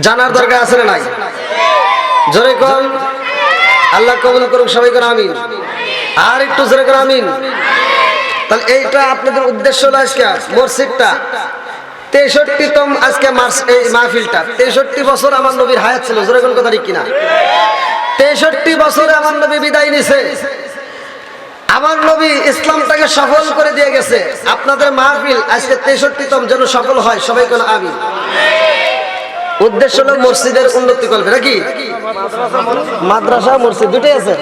জানার দরকার আছে না নাই? জোরে কোন আল্লাহ কবুল করুক, সবাই কোন আমিন। আর একটু জোরে কোন আমিন। তাহলে এইটা আপনাদের উদ্দেশ্য হলো আজকে মসজিদটা 63তম আজকে এই মাহফিলটা 63 বছর আমার নবীর হায়াত ছিল। জোরে কোন কথা ঠিক কিনা? 63 বছরে আমার নবী বিদায় নিছে। আমার নবী ইসলামটাকে সফল করে দিয়ে গেছে। আপনাদের মাহফিল আজকে 63তম যেন সফল হয়, সবাই কোন আমিন। উদ্দেশ্য হলো মসজিদের উন্নতি করবে নাকি? মাদ্রাসা মসজিদ দুটোই আছে।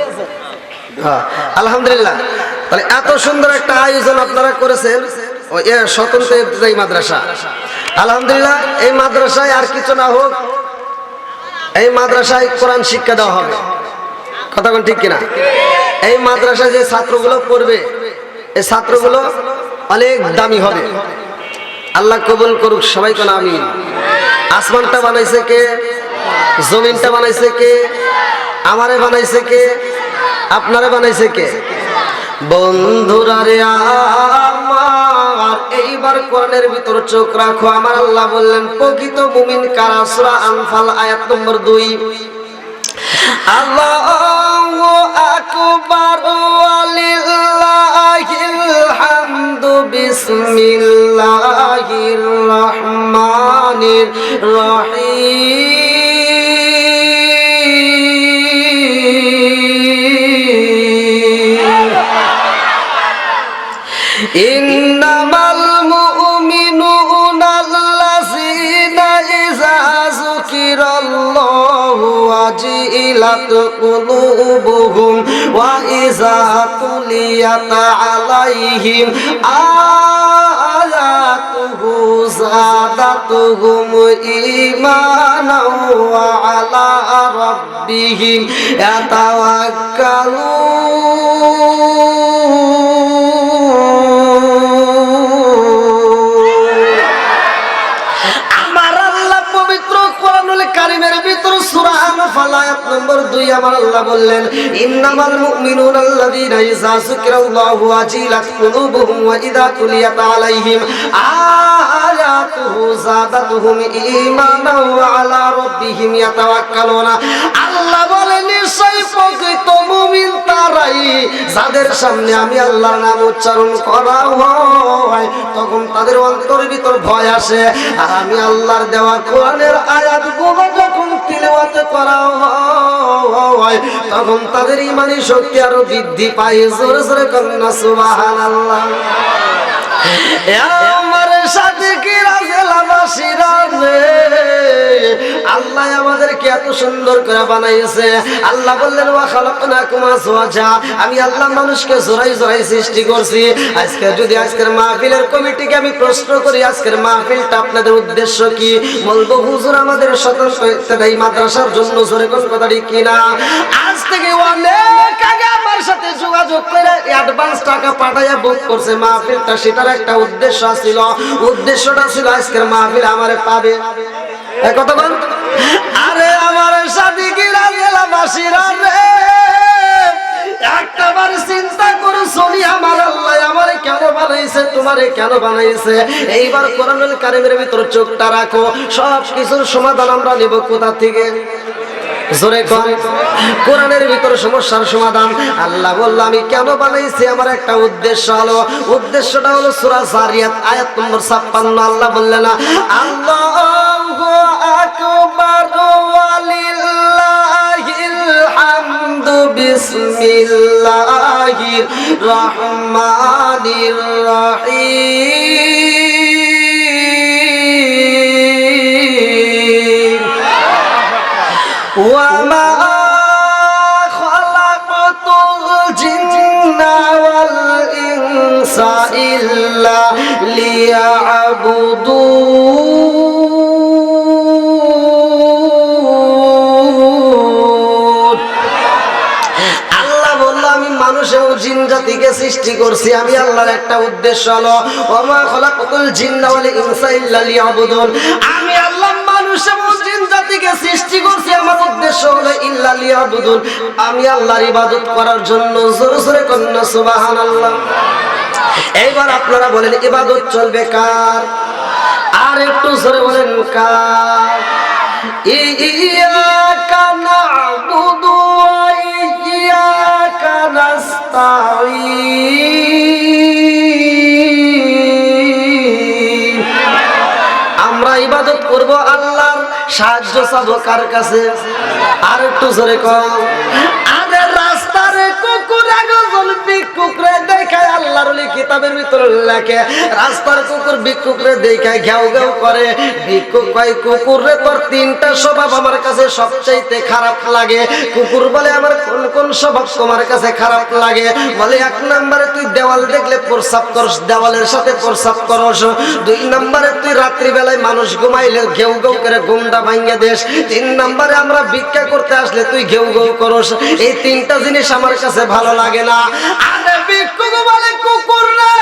হ্যাঁ, আলহামদুলিল্লাহ। তাহলে এত সুন্দর একটা আয়োজন আপনারা করেছেন, স্বতন্ত্র এই মাদ্রাসা। আলহামদুলিল্লাহ। এই মাদ্রাসায় আর কিছু না হোক, এই মাদ্রাসায় কোরআন শিক্ষা দেওয়া হবে। কথা কোন ঠিক কিনা? এই মাদ্রাসায় যে ছাত্রগুলো পড়বে, এই ছাত্রগুলো অনেক দামি হবে। আল্লাহ কবুল করুক, সবাই কোন আমিন। আসমানটা বানাইছে কে? জমিনটা বানাইছে কে? আমারে বানাইছে কে? আপনারে বানাইছে কে? বন্ধুরা রে আমার, এইবার কোরআনের ভিতর চোখ রাখো। আমার আল্লাহ বললেন প্রকৃত মুমিন কারা? সূরা আনফাল আয়াত নম্বর 2। আল্লাহু আকবার ওয়ালিল্লাহিল হামদু বিসমিল্লাহির রহমানির রহিম। ইন্নামাল মুমিনুনা আল্লাযীনা ইযা যুকিরাল্লাহু ওয়াজিলাত কুলুবুহুম ওয়া ইযা তুলিয়াত আলাইহিম আয়াতুহু যাদাতুহুম ঈমানাও ওয়া আলা রাব্বিহিম ইয়াতাওয়াক্কালুন। সূরা আনফাল আয়াত নম্বর 2 আমার আল্লাহ বললেন ইন্নামাল মুমিনুনা আল্লাযীনা ইযা যুকিরাল্লাহু ওয়াজিলাত কুলুবুহুম ওয়া ইযা তুলিয়াত আলাইহিম আয়াতুহু যাদাতুহুম ঈমানাও ওয়া আলা রাব্বিহিম ইয়াতাওয়াক্কালুনা। আল্লাহ বলেন নিশ্চয়ই প্রকৃত মুমিন তারাই যাদের সামনে আমি আল্লাহর নাম উচ্চারণ করা হয় তখন তাদের অন্তরের ভিতর ভয় আসে। আর আমি আল্লাহর দেওয়া কোরআনের আয়াতগুলো যখন তিলাওয়াত করা হয় তখন তাদের ঈমানি শক্তি আরো বৃদ্ধি পায়। জোরে জোরে কন্না সুবহানাল্লাহ। আমার সাথে কি রাজেলাবাসীরা রে, আল্লাহ আমাদেরকে এত সুন্দর করে বানাইছে। আল্লাহ বললেন ওয়া খালাকনাকুম আজওয়াজা, আমি আল্লাহ মানুষকে জোড়াই জোড়াই সৃষ্টি করছি। আজকে যদি আজকের মাহফিলের কমিটিকে আমি প্রশ্ন করি আজকের মাহফিলটা আপনাদের উদ্দেশ্য কি, বলবো হুজুর আমাদের স্বতন্ত্র এই মাদ্রাসার জন্য। জোরে কোন কথা ঠিক কিনা? আজ থেকে অনেক আগে আমার সাথে যোগাযোগ করে অ্যাডভান্স টাকা পাঠাইয়া বুক করছে মাহফিলটা। সেটার একটা উদ্দেশ্য ছিল, উদ্দেশ্যটা ছিল আজকের মাহফিল আমারে পাবে। কথা বল। আরে আমার সাথে কি রাজেলাবাসীরা রে, একটাবার চিন্তা করে চলি আমার আল্লাহ আমারে কেন বানাইছে, তোমারে কেন বানাইছে। এইবার কোরআনুল কারীমের ভিতর চোখটা রাখো, সব কিছুর সমাধান আমরা নেব কোথা থেকে? জোরে কোন কোরআনের ভিতর সমস্যার সমাধান। আল্লাহ বলল আমি কেন বানাইছি, আমার একটা উদ্দেশ্য হলো, উদ্দেশ্যটা হলো সূরা যারিয়াত আয়াত নম্বর 56। আল্লাহ বললেন আল্লাহু আকবার ওয়ালিল্লাহিল হামদু বিসমিল্লাহির রহমানির রহিম। ওয়ামা খালাকতুল জিন্না ওয়াল ইনসা ইল্লা লিয়াবুদুন। আল্লাহ বলল আমি মানুষ ও জিন জাতিকে সৃষ্টি করছি, আমি আল্লাহর একটা উদ্দেশ্য হলো ওয়ামা খালাকতুল জিন্না ওয়াল ইনসা ইল্লা লিয়াবুদুন। আমি আল্লাহ মানুষ এবং জিন জাতিকে সৃষ্টি করছি, আমার উদ্দেশ্য হলো ইল্লা লিয়াবুদুন, আমি আল্লাহর ইবাদত করার জন্য। জোরে জোরে কন্না সুবহানাল্লাহ। এইবার আপনারা বলেন ইবাদত চলবে কার? আর একটু জোরে বলেন কার? ইয়াকা না'বুদু ওয়া ইয়াকা নাস্তাঈন। আমরা ইবাদত করব আল্লাহর, সাহায্য চাবো কার কাছে? আর একটু জোরে কও। আরে রাস্তার কুকুর একজন ভিক্ষুকরে দেখায়, আল্লাহর ওলি কিতাবের ভিতরে লেখে রাস্তার কুকুর ভিক্ষুকরে দেখায় ঘেউ ঘেউ করে। ভিক্ষুক কয় কুকুরে তোর তিনটা স্বভাব আমার কাছে সবচাইতে খারাপ লাগে। কুকুর বলে আমার কোন কোন স্বভাব তোমার কাছে খারাপ লাগে? বলে এক নম্বরে তুই দেওয়াল দেখলে প্রস্রাব করস, দেওয়ালের সাথে প্রস্রাব করস। দুই নম্বরে তুই রাত্রিবেলায় মানুষ ঘুমাইলে ঘেউ ঘেউ করে ঘুমটা ভাঙিয়ে দেশ। তিন নম্বরে আমরা ভিক্ষা করতে আসলে তুই ঘেউ ঘেউ করস। এই তিনটা জিনিস আমার কাছে ভালো লাগে না। আরে ভিক্ষুক বলে কুকুর রে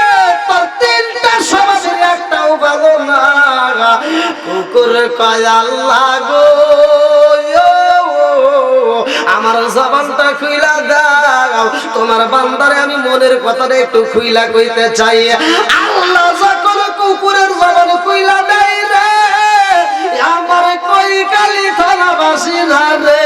তোর তিনটা স্বভাবের একটাও ভালো না। কুকুর কয় আল্লাহ গো আমার জবানটা খুইলা দাও, তোমার বান্দারে আমি মনের কথাটা একটু খুইলা কইতে চাই। আল্লাহ যখন কুকুরের জবান খুইলা দেয় রে, আমার কই কালি থানাবাসী না রে।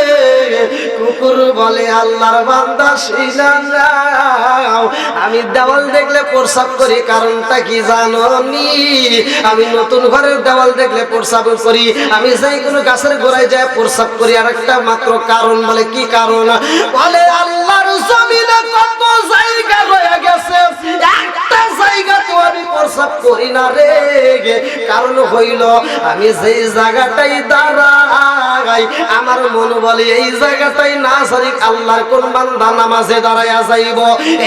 কুকুর বলে আল্লাহর বান্দা শুইনা যাও, আমি দেওয়াল দেখলে প্রস্রাব করি, কারণটা কি জানো নি? আমি নতুন ঘরের দেওয়াল দেখলে প্রস্রাব করি, আমি যাই কোনো গাছের গোড়ায় যায় প্রস্রাব করি। আর একটা মাত্র কারণ। বলে কি কারণ? বলে আল্লাহর জমিনে কত জায়গা রয়ে গেছে, একটা জায়গা তো আমি প্রস্রাব করি না রে। কারণ হইল আমি যেই জায়গাটাই দাঁড়াই আমার মন বলে এই জায়গাটাই না সারি আল্লাহর কোন বান্দা নামাজে দাঁড়াইয়া যাইব।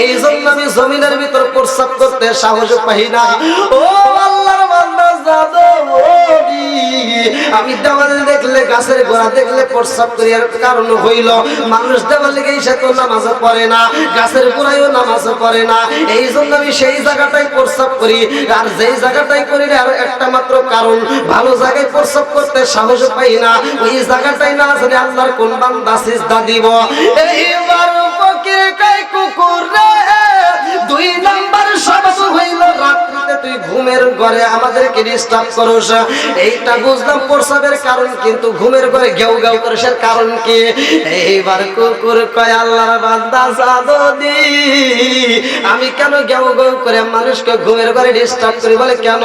এই জন্য আমি জমিনের ভিতর প্রস্রাব করতে সাহস পাই না। ও আল্লাহর বান্দা জানো আমি দেওয়ালে দেখলে গাছের গোড়া দেখলে প্রস্রাব করি। আর কারণ হইল মানুষ দেওয়ালে গিয়ে সে তো নামাজ পড়ে না, গাছের গোড়ায়ও নামাজ পড়ে না। এই জন্য আমি সেই জায়গাটাই প্রস্রাব করি। আর যেই জায়গাটাই করি আর একটা মাত্র কারণ, ভালো জায়গায় প্রস্রাব করতে সাহস পাই না। ওই জায়গাটাই না জানি আল্লাহর কোন বান্দা সিজদা দিব। এইবার পকে কয় কুকুর রে দুই নাম্বার স্বভাব হইল রাত্রিতে তুই ঘুমের ঘরে আমাদেরকে ডিস্টার্ব করস। এইটা বুঝলাম প্রস্রাবের কারণ, কিন্তু ঘুমের ঘরে ঘেউ ঘেউ করিস এর কারণ কি? এইবার কুকুর কয় আল্লাহর বান্দা জানো নি আমি কেন ঘেউ ঘেউ করে মানুষকে ঘুমের ঘরে ডিস্টার্ব করি? বলে কেন?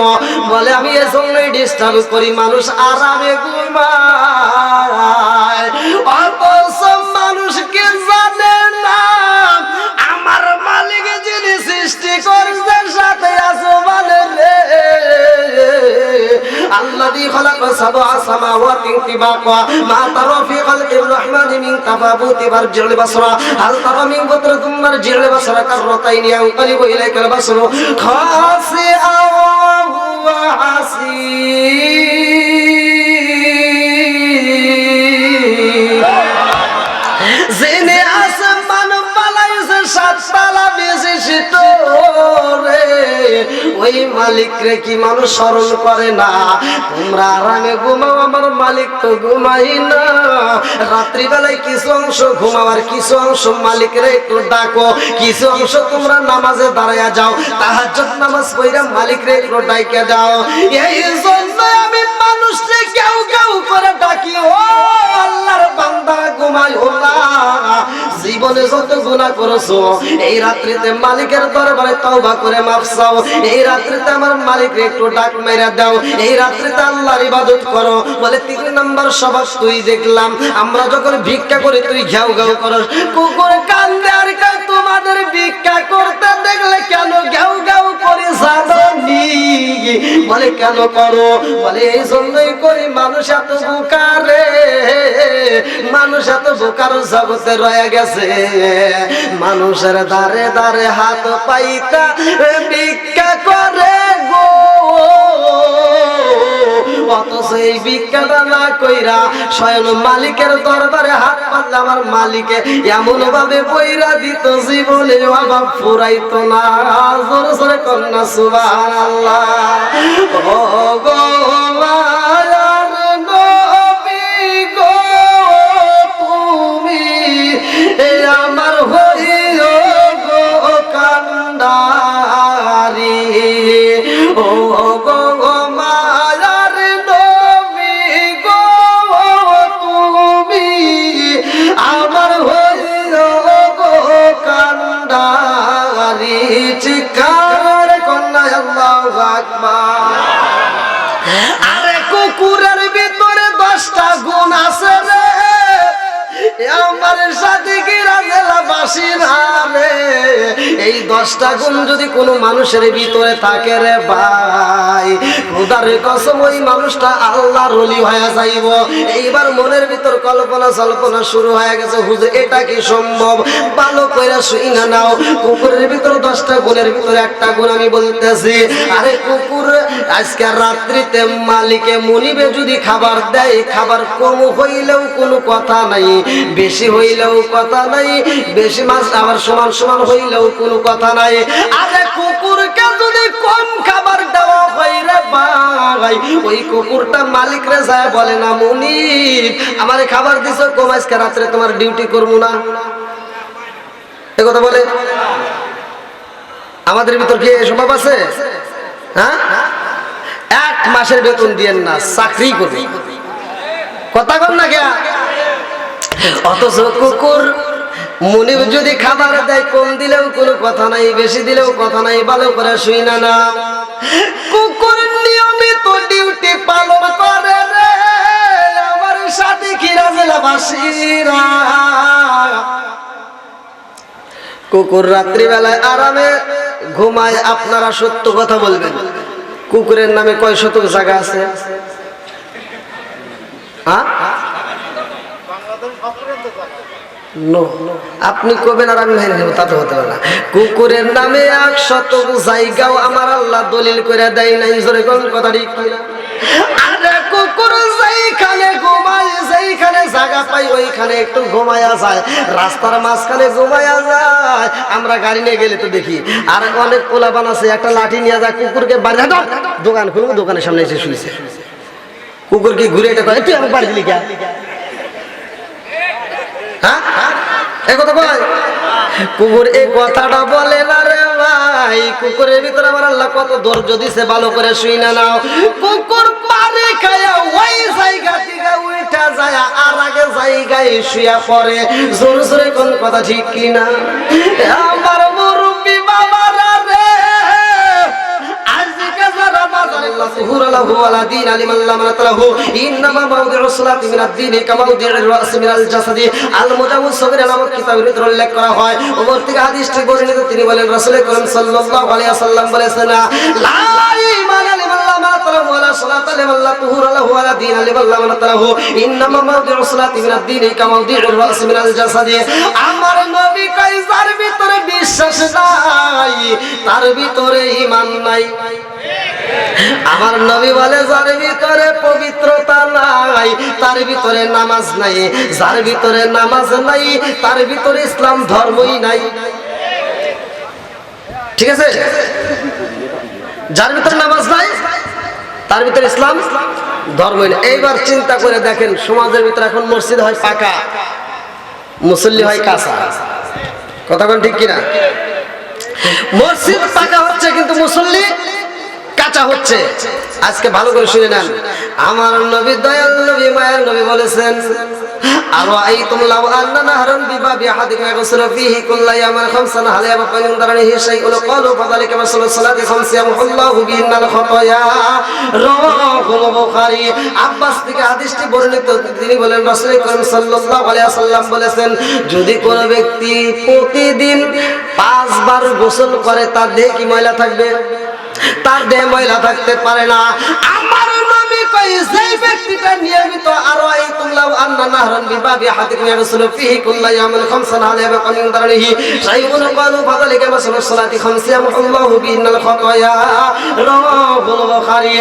বলে আমি এজন্যই ডিস্টার্ব করি মানুষ আরামে ঘুমায়, অথচ মানুষকে জানে না আমার মালিক যিনি সৃষ্টি করছে সাথে আসমানের রে। الذي خلق سبع سماوات طباقا ما ترى في خلق الرحمن من تفاوت فارجع البصر هل ترى من فطرة ثم ارجع البصر كرتين ينقلب إليك البصر خاسئا وهو حسير। যিনি আসমান বানাইছে সাততলা বিশিষ্ট রে, ওই মালিক রে কি মানুষ স্মরণ করে না? তোমরা আরামে ঘুমাও, আমার মালিক তো ঘুমাই না। রাত্রিবেলায় কিছু অংশ ঘুমাও আর কিছু অংশ মালিক রে একটু ডাকো, কিছু অংশ তোমরা নামাজে দাঁড়াইয়া যাও, তাহাজ্জুদ নামাজ পড়া মালিক রে একটু ডাইকে যাও। এই জন্য আমি মানুষকে কেউ কেউ করে ডাকি, ও আল্লাহর বান্দা ঘুমাইও না। জীবনে যত গুনাহ করেছো এই রাত্রিতে মালিকের দরবারে তওবা করে মাফ চাও। এই রাত্রিতে আমার মালিককে একটু ডাক মেরা দাও, এই রাত্রিতে আল্লাহর ইবাদত করো। বলে তিন নাম্বার স্বভাব তুই দেখলাম আমরা যখন ভিক্ষা করি তুই ঘেউ ঘেউ করস। কুকুর কান্দে আর কয় তোমাদের ভিক্ষা করতে দেখলে কেন ঘেউ ঘেউ করে জানো নি? বলে কেন করো? বলে এই জন্যই করি মানুষ এত বোকা রে, মানুষ এত বোকার জগতে রয়ে গেছে। মানুষের দারে দারে হাত পাইতা ভিক্ষা করে গো, অথচ এই ভিক্ষাটা না কইরা স্বয়ং মালিকের দরবারে হাত পাতলে আমার মালিকে এমন ভাবে বইরা দিত জীবনে অভাব ফুরাইতো না। জোরে জোরে কন্যা সুবহানাল্লাহ। ও গো মায়ার নবী গো তুমি আমার হইও গো কান্ডারি। ও গো মায়ার নবী গো বাসিরা রে, এই 10টা গুণ যদি কোনো মানুষের ভিতরে থাকে রে ভাই, খোদার কসম ওই মানুষটা আল্লাহর ওলি হয়ে যাইব। এইবার মনের ভিতর কল্পনা সল্পনা শুরু হয়ে গেছে, হুজুর এটা কি সম্ভব? ভালো করে শুইনা নাও, কুকুরের ভিতর 10টা গুণের ভিতরে একটা গুণ আমি বলতেছি। আরে কুকুর আজকে রাত্রিতে মালিকে মনিবে যদি খাবার দেয়, খাবার কম হইলেও কোনো কথা নাই, বেশি হইলেও কথা নাই, বেশি মাছ আবার সমান সমান হইলেও কোনো কথা নাই। আরে কুকুরকে যদি কম খাবার দেওয়া হয় রে ভাই, ওই কুকুরটা মালিক রে যায় বলে না, মুনিব আমারে খাবার দিছো কম, আজকে রাত্রে তোমার ডিউটি করবো না। এ কথা বলে? আমাদের ভিতর কি স্বভাব আছে? হ্যাঁ, 1 মাসের বেতন দিয়েন না, চাকরি করবে, কথা কর না কে? অথচ কুকুর মুনিব যদি খাবার দেয়, কম দিলেও কোনো কথা নাই, বেশি দিলেও কথা নাই। ভালো করে শুই না না, কুকুর নিয়মিত ডিউটি পালন করে রে আমার সাথে খিরা জেলাবাসীরা। কুকুর রাত্রিবেলায় আরামে ঘুমায়, আপনারা সত্য কথা বলবেন, কুকুরের নামে কয় শতক জায়গা আছে? আপনি কবেন আর আমি মেনে নেব, তা তো হতে পারে না। কুকুরের নামে 1 শতক জায়গাও আমার আল্লাহ দলিল করে দেয় নাই। জোরে কোন কথা ঠিক কিনা? আরে কুকুর যেইখানে ঘুমায়, যেইখানে জায়গা পাই ওইখানে একটু ঘুমায়া যায়, রাস্তার মাঝখানে ঘুমায়া যায়। আমরা গাড়ি নিয়ে গেলে তো দেখি, আর অনেক পোলাপান আছে একটা লাঠি নিয়ে যায়, কুকুরকে বাড়ি দোকান খুলবো, দোকানের সামনে এসে শুয়েছে। কুকুর কি ঘুরে এটা তুই আমার বাড়ি দিলি কে? হ্যাঁ, এই কথা বল। কুকুর এই কথাটা বলে না রে ভাই। কুকুরের ভিতরে আমার আল্লাহ কত ধৈর্য দিছে, ভালো করে শুই না নাও। কুকুর পারে খায়া ওই জায়গা থেকে উঠা যায় আর আগে জায়গায় শুয়া পড়ে। জোর জোরে কোন কথা ঠিক কিনা? আমার মুরব্বি বাবারা রে, আজকে যারা বাজারে সুহুর লাহু ওয়ালা দিন আলিমান লা মানাতালাহু ইন্নামা মাউদিউস সালাতি মিনাদ দীনি কামা মাউদিউর রাস মিনাল জাসাদি আল মুজাওয়াজ সগীর নামক কিতাবের ভিতরে উল্লেখ করা হয়। ওমর থেকে হাদিসটি বর্ণিত, তিনি বলেন রাসূল করিম সাল্লাল্লাহু আলাইহি ওয়াসাল্লাম বলেছেন, লা ঈমান লিমান লা মানাতালাহু ওয়ালা সালাতা লিমান লা তুহুর লাহু ওয়ালা দিন লিমান লা মানাতালাহু ইন্নামা মাউদিউস সালাতি মিনাদ দীনি কামা মাউদিউর রাস মিনাল জাসাদি। আমার নবী কই যার ভিতরে বিশ্বাস নাই তার ভিতরে ঈমান নাই। আমার নবী বলে যার ভিতরে পবিত্রতা নাই তার ভিতরে নামাজ নাই, যার ভিতরে নামাজ নাই তার ভিতরে ইসলাম ধর্মই নাই। ঠিক আছে? যার ভিতরে নামাজ নাই তার ভিতরে ইসলাম ধর্মই নাই। এইবার চিন্তা করে দেখেন, সমাজের ভিতরে এখন মসজিদ হয় পাকা, মুসল্লি হয় কাঁচা। কথা কোন ঠিক কিনা? মসজিদ পাকা হচ্ছে কিন্তু মুসল্লি কাঁচা হচ্ছে। আজকে ভালো করে শুনে নেন, আমার নবী দয়াল নবী মায়ের নবী বলেছেন, আরাআইতুম লাউ আন্না নাহরান বিবাবি আহাদিকুম ইয়াগসিলু ফীহি কুল্লা ইয়াওমিন খামসান হাল ইয়াবকা মিন দারনিহি শাইউন ক্বালু ফাযালিকা মাসালু সালাতি খামসি ইয়ামহুল্লাহু বিহিন্নাল খাতায়া। রাওয়াহুল বুখারী। আব্বাস থেকে হাদিসটি বর্ণিত, তিনি বলেন রাসূল করিম সাল্লাল্লাহু আলাইহি ওয়াসাল্লাম বলেছেন, যদি কোন ব্যক্তি প্রতিদিন 5 বার গোসল করে তার দেহে কি ময়লা থাকবে? তার দেহে ময়লা থাকতে পারে না। আমার নবী কই যেই ব্যক্তিটা নিয়মিত আরাআইতুম লাউ আন্না নাহরান বিবাবি আহাদিকুম ইয়াগসিলু ফীহি কুল্লা ইয়াওমিন খামসান হাল ইয়াবকা মিন দারনিহি শাইউন ক্বালু ফাযালিকা মাসালু সালাতি খামসি ইয়ামহুল্লাহু বিহিন্নাল খাতায়া। রাওয়াহুল বুখারী।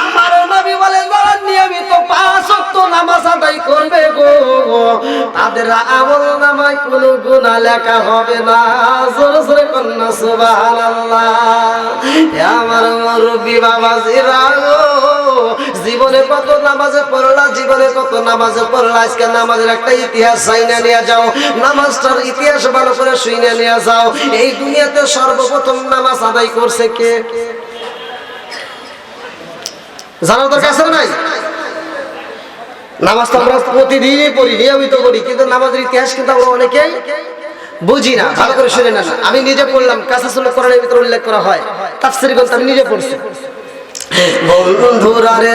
আমার নবী বলে যারা নিয়মিত 5 ওয়াক্ত নামাজ আদায় করবে গো, তাদের আমল নামায় কোনো গুনাহ লেখা হবে না। জোরে জোরে কন্না সুবহানাল্লাহ। আমার মুরব্বি বাবাজিরা গো, জীবনে কত নামাজে পড়লা, জীবনে কত নামাজে পড়লা। আজকে নামাজের একটা ইতিহাস জাইনা নিয়ে যাও, নামাজটার ইতিহাস ভালো করে শুনে নিয়ে যাও। এই দুনিয়াতে সর্বপ্রথম নামাজ আদায় করছে কে? জানার দরকার আছে নাই? নামাজ তো আমরা প্রতিদিনই পড়ি, নিয়মিত পড়ি, কিন্তু নামাজের ইতিহাস কিন্তু আমরা অনেকেই বুঝি না। ভালো করে শুনে নেন, আমি নিজে পড়লাম, কাসাসুল কোরআনের ভিতরে উল্লেখ করা হয়, তাফসীর গ্রন্থ আমি নিজে পড়ছি। বন্ধুরা রে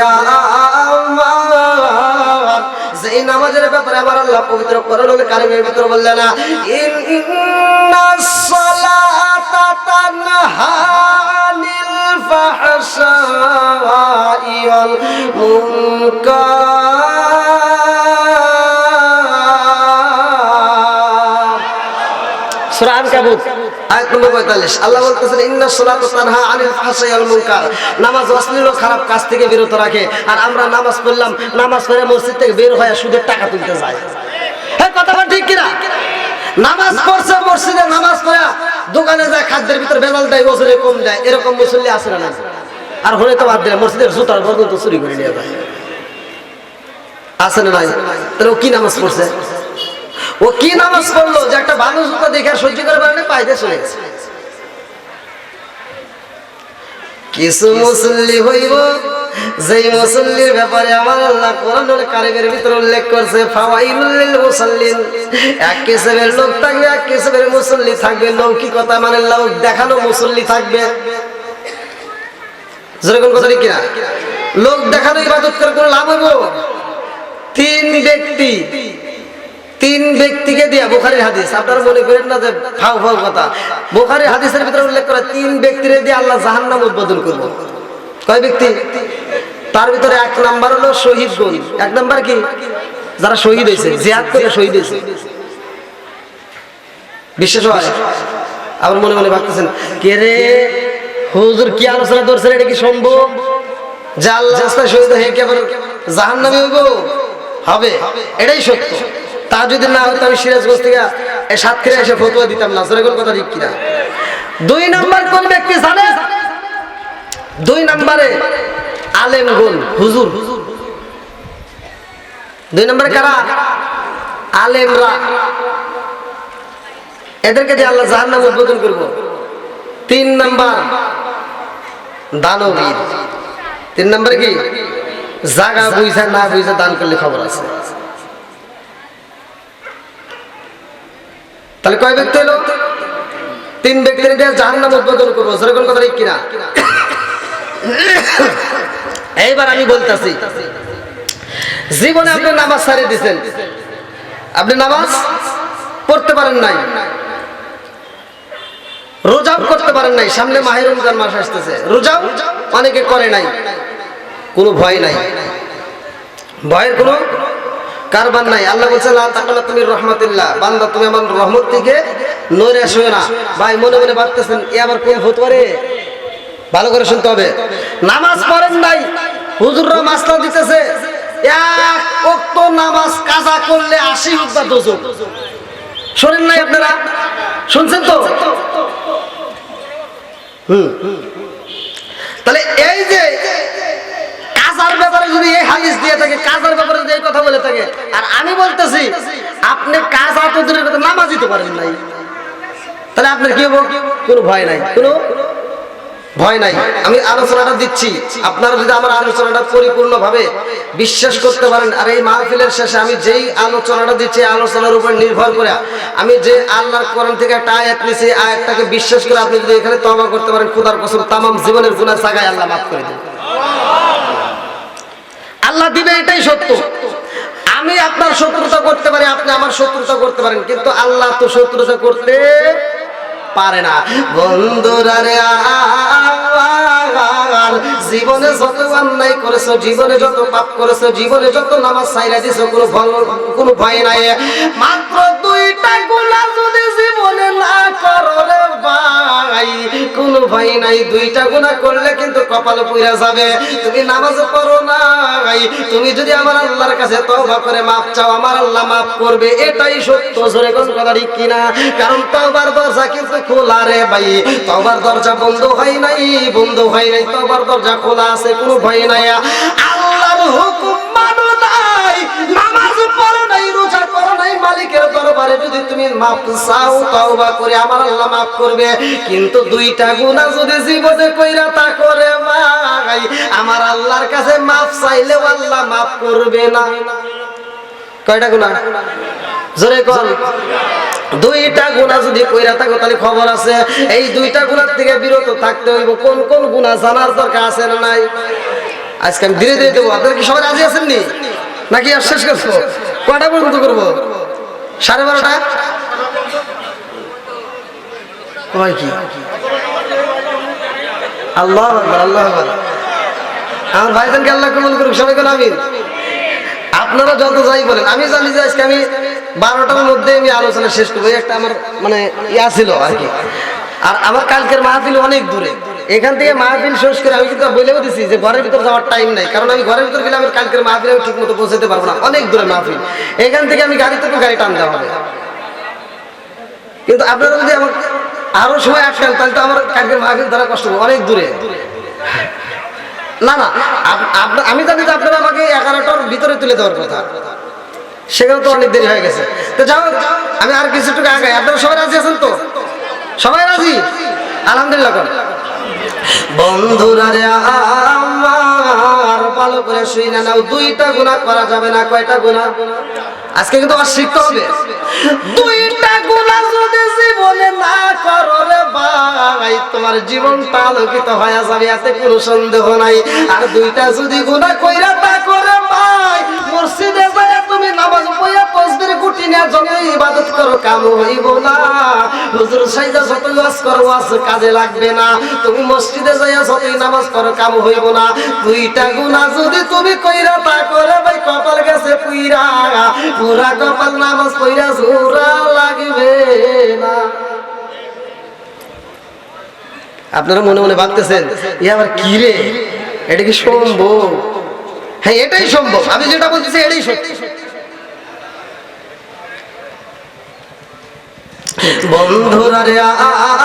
আমার, যে এই নামাজের ব্যাপারে আমার আল্লাহ পবিত্র কোরআনুল কারীমের ভিতরে বললেন না ইন্নাস সালাতা তানহা আনিল ফাহশাই ওয়াল মুনকার। সূরা আনকাবুত আয়াত নম্বর 45 আল্লাহ বলতেছেন ইন্নাস সালাতা তানহা আনিল ফাহশাই ওয়াল মুনকার। নামাজ অশ্লীল ও খারাপ কাজ থেকে বিরত রাখে। আর আমরা নামাজ পড়লাম, নামাজ পড়ে মসজিদ থেকে বের হয়ে সুদের টাকা তুলতে যায়। হ্যাঁ, কথাটা ঠিক কিনা? নামাজ পড়ছে মসজিদে, নামাজ পড়ে দোকানে যায় খাদ্যের ভিতর ভেজাল দেয়, ওজনে কম দেয়, এরকম মুসল্লি আছে না? আর হলে তো বাদ দিলে মসজিদের জুতার পর্যন্ত চুরি করে নিয়ে যায়, আছে না নাই? তাহলে ও কি নামাজ পড়ছে? ও কি নামাজ পড়লো যে একটা ভালো জুতা দেখে সহ্য করে পারে না, পাইতে চলে গেছে। কিছু মুসল্লি হইব যেই মুসল্লির ব্যাপারে আমার আল্লাহ কোরআনুল কারীমের ভিতরে উল্লেখ করছে ফাওয়াইলুল লিল মুসাল্লিন। এক কিসমের লোক থাকবে, এক কিসমের মুসল্লি থাকবে। লৌকিকতা মানে লোক দেখানো মুসল্লি থাকবে। যেরকম কথা ঠিক কিনা? লোক দেখানো ইবাদত করে কোনো লাভ হইব? তিন ব্যক্তিকে দিয়া, বুখারীর হাদিস, আপনারা মনে করেন না যে ফাও কথা। বুখারীর হাদিসের ভিতরে উল্লেখ করা 3 ব্যক্তিরে দিয়ে আল্লাহ জাহান্নাম উদ্বোধন করব। কয় ব্যক্তি? তার ভিতরে 1 নাম্বার হলো শহীদগণ। 1 নাম্বার কি? যারা শহীদ হয়েছে, জিহাদ করে শহীদ হয়েছে। বিশ্বাস হয়? আবার মনে মনে ভাবতেছেন কে রে হুজুর কি আলোচনা করছেন, এটা কি সম্ভব যে আল্লাহ রাস্তায় শহীদ হয়ে কি আবার জাহান্নামী হইব? হবে, এটাই সত্য। তা যদি না হতো আমি সিরাজগঞ্জ থেকে সাতক্ষীরা এসে ফতোয়া দিতাম না। সেরকম কথা ঠিক কিনা? 2 নাম্বার কোন ব্যক্তি জানে? 2 নাম্বারে আলেমগণ, হুজুর। 2 নাম্বারে কারা? আলেমরা। এদেরকে দিয়ে আল্লাহ জাহান্নাম উদ্বোধন করব। 3 নাম্বার দানবীর। 3 নাম্বারে কি? জায়গা বুঝা না বুঝা দান করলে খবর আছে। তাহলে কয় ব্যক্তি হলো? 3 ব্যক্তির দিয়ে জাহান্নাম উদ্বোধন করবো। সেরকম কথা ঠিক কিনা? এইবার আমি বলতেছি, জীবনে আপনি নামাজ ছাড়িয়ে দিচ্ছেন, আপনি নামাজ পড়তে পারেন নাই, রোজাও করতে পারেন নাই। সামনে মাহে রমজান মাস আসতেছে, রোজাও অনেকে করে নাই। কোনো ভয় নাই, ভয়ের কোনো কারবার নাই। আল্লাহ বলছে লা তাকনাতু মির রাহমাতিল্লাহ, বান্দা তুমি আমার রহমত থেকে নৈরাশ হয়ো না। ভাই মনে মনে ভাবতেছেন এ আবার কোন ফতোয়া রে? ভালো করে শুনতে হবে। নামাজ পড়েন নাই, হুজুররা মাসলা দিতেছে 1 ওয়াক্ত নামাজ কাজা করলে 80 হুজবা দোজক। শুনেন নাই আপনারা? শুনছেন তো? তাহলে এই যে কাজার ব্যাপারে যদি এই হাদিস দিয়ে থাকে, কাজার ব্যাপারে যদি এই কথা বলে থাকে, আর আমি বলতেছি আপনি কাজা তো দূরের কথা নামাজ দিতে পারেন নাই, তাহলে আপনার কি হবে? কোনো ভয় নাই, কোনো ভয় নাই। আমি আলোচনাটা দিচ্ছি, আপনারা যদি আমার আলোচনাটা পরিপূর্ণভাবে বিশ্বাস করতে পারেন। আর এই মাহফিলের শেষে আমি যেই আলোচনাটা দিচ্ছি, আলোচনার উপর নির্ভর করে আমি যে আল্লাহর কোরআন থেকে একটা আয়াত নিয়েছি, আয়াতটাকে বিশ্বাস করে আপনি যদি এখানে তওবা করতে পারেন, খোদার কসম তামাম জীবনের গুনাহ সাগায় আল্লাহ মাফ করে দেন। আল্লাহ দিবে, এটাই সত্য। আমি আপনার শত্রুতা করতে পারি, আপনি আমার শত্রুতা করতে পারেন, কিন্তু আল্লাহ তো শত্রুতা করতে পারে না। বন্ধুরা রে, জীবনে যত অন্যায় করেছো, জীবনে যত পাপ করেছো, জীবনে যত নামাজ ছাইরা দিছো, কোনো ভয় নাই। মাত্র 2টা গুনাহ যদি জীবনে না করো রে ভাই, কোনো ভয় নাই। 2টা গুনাহ করলে কিন্তু কপালে পুইরা যাবে। তুমি নামাজ পড়ো না, তুমি যদি আমার আল্লাহর কাছে তওবা করে মাফ চাও, আমার আল্লাহ মাফ করবে, এটাই সত্য। জোরে কোন কথা ঠিক কিনা? কারণ তওবার দরজা কিন্তু খোলা রে ভাই, তওবার দরজা বন্ধ হয় নাই, বন্ধ হয় নাই, তওবার দরজা খোলা আছে, কোনো ভয় নাই। আল্লাহর হুকুম মানো নাই, নামাজ পড়ো নাই, রোজা করো নাই, মালিকের দরবারে যদি তুমি মাফ চাও, তওবা করে আমার আল্লাহ মাফ করবে। কিন্তু 2টা গুনাহ যদি জীবনে কইরা তা করে ভাই, আমার আল্লাহর কাছে মাফ চাইলেও আল্লাহ মাফ করবে না। কয়টা গুনাহ? জোরে কোন? 2টা গুনাহ যদি কইরা থাকো তাহলে খবর আছে। এই 2টা গুনাহ থেকে বিরত থাকতে হইব। কোন কোন গুনাহ জানার দরকার আছে না নাই? আজকে আমি ধীরে ধীরে দেবো। আপনারা কি সবাই রাজি আছেন নি, নাকি আর শেষ করবো? কয়টা পর্যন্ত করবো? 12:30? কয় কি? আল্লাহু আকবার, আল্লাহু আকবার। আমার ভাইজানকে আল্লাহ কবুল করুক, সবাই বলেন আমিন। আপনারা যত যাই বলেন, আমি জানি যে আজকে আমি 12টার মধ্যে আমি আলোচনা শেষ করবো, একটা আমার মানে ইয়া ছিল আর কি। আর আমার কালকের মাহফিল অনেক দূরে, এখান থেকে মাহফিল শেষ করে আমি কিন্তু বলেও দিছি যে ঘরের ভিতর যাওয়ার টাইম নাই, কারণ আমি ঘরের ভিতর গেলে আমি কালকের মাহফিলে ঠিক মতো পৌঁছাতে পারবো না, অনেক দূরে মাহফিল। এখান থেকে আমি গাড়ি টানতে হবে। কিন্তু আপনারা যদি আমার আরো সময় আসেন তাহলে তো আমার কালকের মাহফিল ধরা কষ্ট হবে, অনেক দূরে। না না, আমি জানি যে আপনারা আমাকে 11টার ভিতরে তুলে দেওয়ার কথা, সেখানে তো অনেক দেরি হয়ে গেছে। তো যাও, আমি আর কিছুটুকু আগাই। আপনারা সবাই রাজি আছেন তো? সবাই রাজি? আলহামদুলিল্লাহ। বন্ধুরা রে আমার, ভালো করে শুই না নাও, 2টা গুনাহ করা যাবে না। কয়টা গুনাহ? আজকে কিন্তু আর শিখতে হবে। 2টা গুনাহ যদি জীবনে না করো রে ভাই, তোমার জীবনটা আলোকিত হয়ে যাবে, এতে কোনো সন্দেহ নাই। আর 2টা যদি গুনাহ কইরা তা করে ভাই, মসজিদে যায় তুমি নামাজ পড়া তাসবিহ গুটি নিয়ে যত ইবাদত করো কাম হইব না। হুজুর সাইদা যত ওয়াজ করো ওয়াজ কাজে লাগবে না। তুমি মসজিদে যাইয়া যতই নামাজ করো কাম হইব না। 2টা গুনাহ যদি তুমি কইরা তা করে ভাই, কপাল গেছে পুইরা, পুরা কপাল নামাজ পড়া জোরা লাগবে না। আপনারা মনে মনে ভাবতেছেন এ আবার কি রে, এটা কি সম্ভব? হ্যাঁ, এটাই সম্ভব। আমি যেটা বলতেছি এটাই সত্যি। বন্ধুরা রে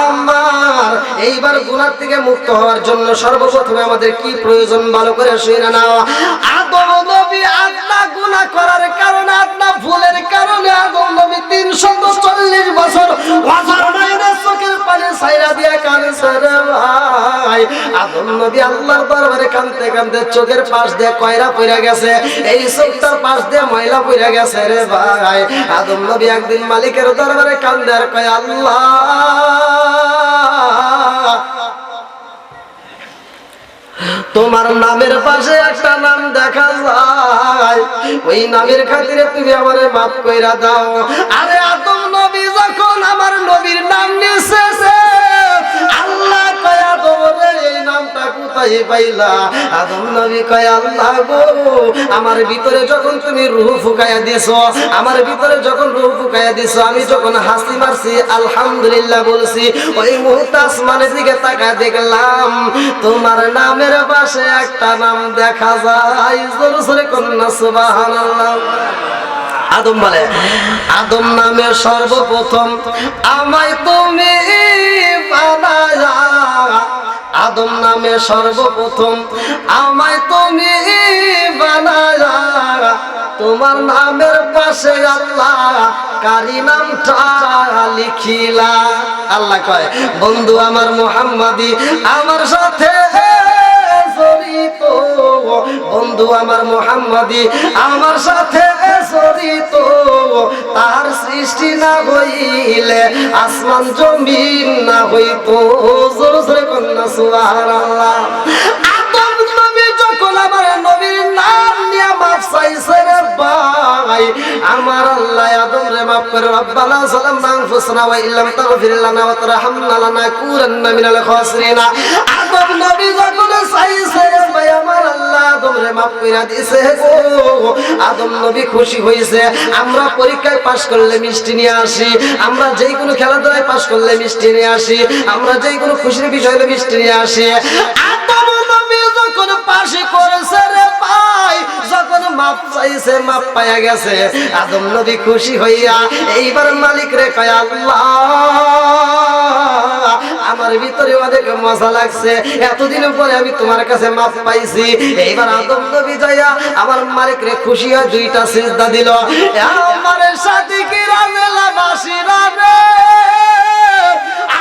আমার, এইবার গুনাহ থেকে মুক্ত হওয়ার জন্য সর্বপ্রথমে আমাদের কি প্রয়োজন ভালো করে শুনে নাও। আদম নবী আল্লাহ গুনাহ করার কারণে, আপনার ভুলের কারণে আদম নবী 340 বছর ওয়াজার বাইরে চোখের পানি ছাইরা দিয়া কাঁদছে রে ভাই। আদম নবী আল্লাহর দরবারে কাঁদতে কাঁদতে চোখের পাশ দিয়ে কয়রা পইরা গেছে, এই চোখটার পাশ দিয়ে ময়লা পইরা গেছে রে ভাই। আদম নবী একদিন মালিকের দরবারে কাঁদে আর কয়, আল্লাহ তোমার নামের পাশে একটা নাম দেখা যায়, ওই নামের খাতিরে তুমি আমারে মাফ কইরা দাও। আরে আদম নবী যখন আমার নবীর নাম নিয়েছে, আল্লাহ কয় আদম রে এই নামটা কোথায় পাইলা? আদম নবী কয়, আল্লাহ গো, আমার ভিতরে যখন তুমি রূহ ফুকায়া দিছো, আমার ভিতরে যখন রূহ ফুকায়া দিছো, আমি যখন হাসি মারছি আলহামদুলিল্লাহ বলছি, ওই মুহূর্তে আসমানের দিকে তাকায় দেখলাম তোমার নামের পাশে একটা নাম দেখা যায়। জোরে জোরে কন্যা সুবহানাল্লাহ। আদম বলে, আদম নামে সর্বপ্রথম আমায় তুমি বানায়া, আদম নামে সর্বপ্রথম আমায় তুমি বানায়া, তোমার নামের পাশে আল্লাহ কারি নামটা লিখিলা। আল্লাহ কয়, বন্ধু আমার মুহাম্মাদি আমার সাথে জড়িত, বন্ধু আমার মুহাম্মাদি আমার সাথে জড়িত, তার সৃষ্টি না হইলে আসমান জমিন না হইতো। জোরে জোরে কন্যা সুবহানাল্লাহ। আদম নবী যখন আমার নবীর নাম নিয়ে মাফ চাইছে রে ভাই, আমার আল্লাহ আদম রে মাফ করে, রব্বানা যালামনা আনফুসানা ওয়া ইল্লাম তাগফির লানা ওয়া তারহামনা লানাকুনান্না মিনাল খাসিরিন। আদম নবী যখন চাইছে ভাই, আমার আল্লাহ আদম রে মাফ কইরা দিয়েছে গো। আদম নবী খুশি হইছে। আমরা পরীক্ষায় পাশ করলে মিষ্টি নিয়ে আসি, আমরা যেই কোনো খেলাধুলায় পাশ করলে মিষ্টি নিয়ে আসি, আমরা যেই কোনো খুশির বিষয় হলে মিষ্টি নিয়ে আসি। আদম নবী যখন পাশ করেছে রে ভাই, যখন মাপ চাইছে মাপ পাইয়া গেছে, আদম নবী খুশি হইয়া এইবার মালিক রে কয়, আল্লাহ আমার ভিতরে অনেক মজা লাগছে, এতদিন পরে আমি তোমার কাছে মাফ পাইছি। এইবার আদম নবী যাইয়া আমার মালিক রে খুশি হয়ে 2টা সিজদা দিল। আমার সাথে কি রাজেলা বাসিরা রে,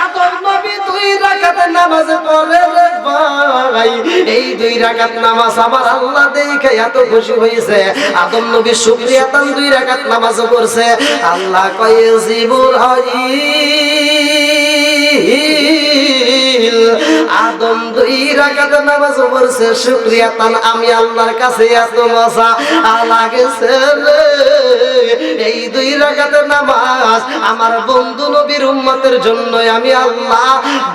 আদম নবী 2 রাকাত নামাজ পড়ে রে ভাই। এই 2 রাকাত নামাজ আমার আল্লাহ দেখে এত খুশি হইছে, আদম নবী শুকরিয়া তান 2 রাকাত নামাজ পড়ছে। আল্লাহ কয়, জিবরাইল আদম 2 রাকাত নামাজ পড়ছে শুকরিয়া তান আমি আল্লাহর কাছে এত মজা লাগেছে এই 2 রাকাতের নামাজ আমার বন্ধু নবীর উম্মতের জন্য আমি আল্লাহ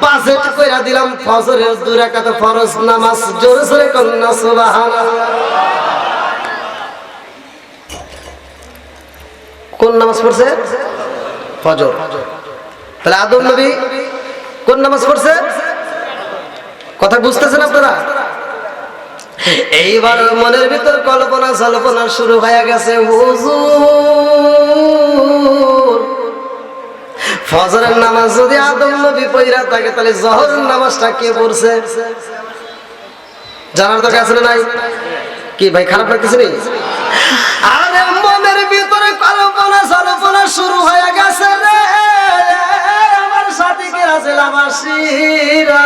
বাজেট কইরা দিলাম ফজরের 2 রাকাত ফরজ নামাজ জোরে জোরে কন্না সুবহানাল্লাহ কোন নামাজ পড়ছে ফজর তাহলে আদম নবী কোন নামাজ পড়ছে কথা বুঝতেছেন আপনারা এইবার মনের ভিতর কল্পনা জল্পনা শুরু হয়ে গেছে হুজুর ফজরের নামাজ যদি আদম নবী পড়া থাকে তাহলে জোহরের নামাজটা কে পড়ছে জানার দরকার আছে না নাই কি ভাই খারাপ লাগতেছে নি আরে মনের ভিতরে কল্পনা জল্পনা শুরু হয়ে গেছে রে আমার সাথীরা জেলাবাসীরা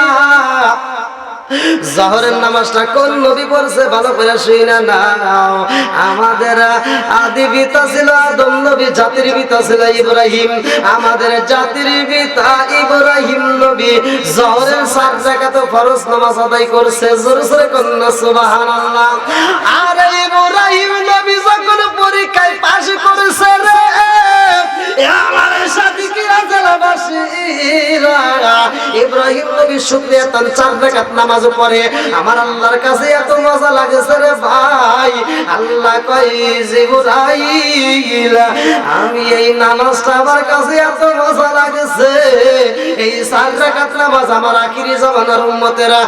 জোহরের নামাজটা কোন নবী পড়ছে ভালো করে শুইনা নাও আমাদের আদি পিতা ছিল আদম নবী জাতির পিতা ছিল ইব্রাহিম আমাদের জাতির পিতা ইব্রাহিম নবী জোহরের 4 রাকাত ফরজ নামাজ আদায় করছে জোরে জোরে কন্না সুবহানাল্লাহ আর ইব্রাহিম নবী যখন পরীক্ষায় পাস করেছে রে আমার সাথী কি জেলাবাসীরা ইব্রাহিম নবী শুকরিয়া তান 4 রাকাত নামাজ পড়ে আমার আল্লাহর কাছে এত মজা লাগেছে রে ভাই আল্লাহ কয় জিবরাইল আমি এই নামাজটা আমার কাছে এত মজা লাগেছে এই 4 রাকাত নামাজ আমার আখিরি জামানার উম্মতেরা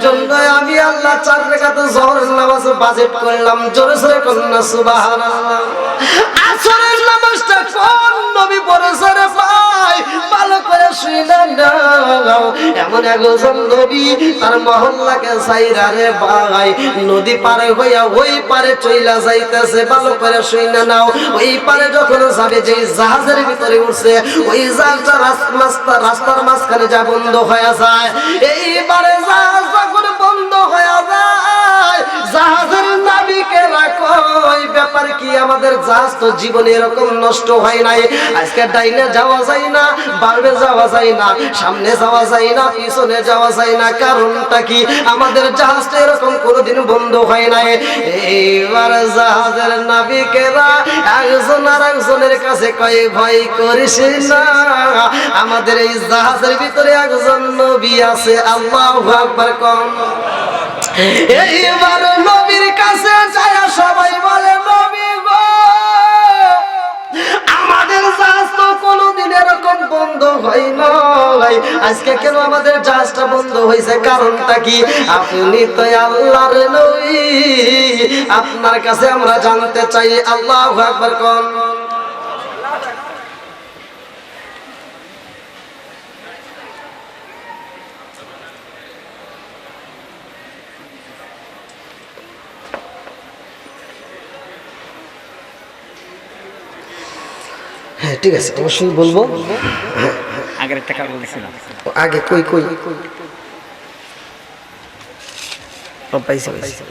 জন্য আমি আল্লাহ 4 রাকাত জোহরের নামাজ বাজেট করলাম জোরে জোরে কন্না সুবহানাল্লাহ আসরের নামাজটা কোন নবী পড়েছে রে ভাই ভালো করে শুইনা নাও এমন একজন নবী তার মহল্লাকে ছাইরা রে ভাই নদী পারে হইয়া ওই পারে চইলা যাইতেছে ভালো করে শুইনা নাও ওই পারে যখন যাবে যে জাহাজের ভিতরে উঠছে ওই জাহাজটা রাস্তার মাঝখানে যা বন্ধ হয়ে যায় এইবারে জাহাজ যখন বন্ধ হয়ে যায় জাহাজের নাবিকে রাখো ব্যাপার কি আমাদের জাহাজ তো জীবনে এরকম নষ্ট হয় নাই আজকে ডাইনে যাওয়া যায় না বামে যাওয়া যায় না সামনে যাওয়া যায় না পিছনে যাওয়া যায় না কারণটা কি আমাদের জাহাজটা এরকম কোনোদিন বন্ধ হয় নাই এইবার জাহাজের নাবিকেরা একজন আর একজনের কাছে কয় ভয় করিস না আমাদের এই জাহাজের ভিতরে একজন নবী আছে আল্লাহু আকবার কোন এইবার নবীর কাছে যায় সবাই বলে নবী গো আমাদের জাহাজ তো কোনোদিন এরকম বন্ধ হয় নাই আজকে কেন আমাদের জাহাজটা বন্ধ হয়েছে কারণটা কি আপনি তো আল্লাহর নবী আপনার কাছে আমরা জানতে চাই আল্লাহু আকবার কোন হ্যাঁ ঠিক আছে অবশ্যই বলবো আগের টাকা বলছিলাম আগে কই কই পাইছি পাইছি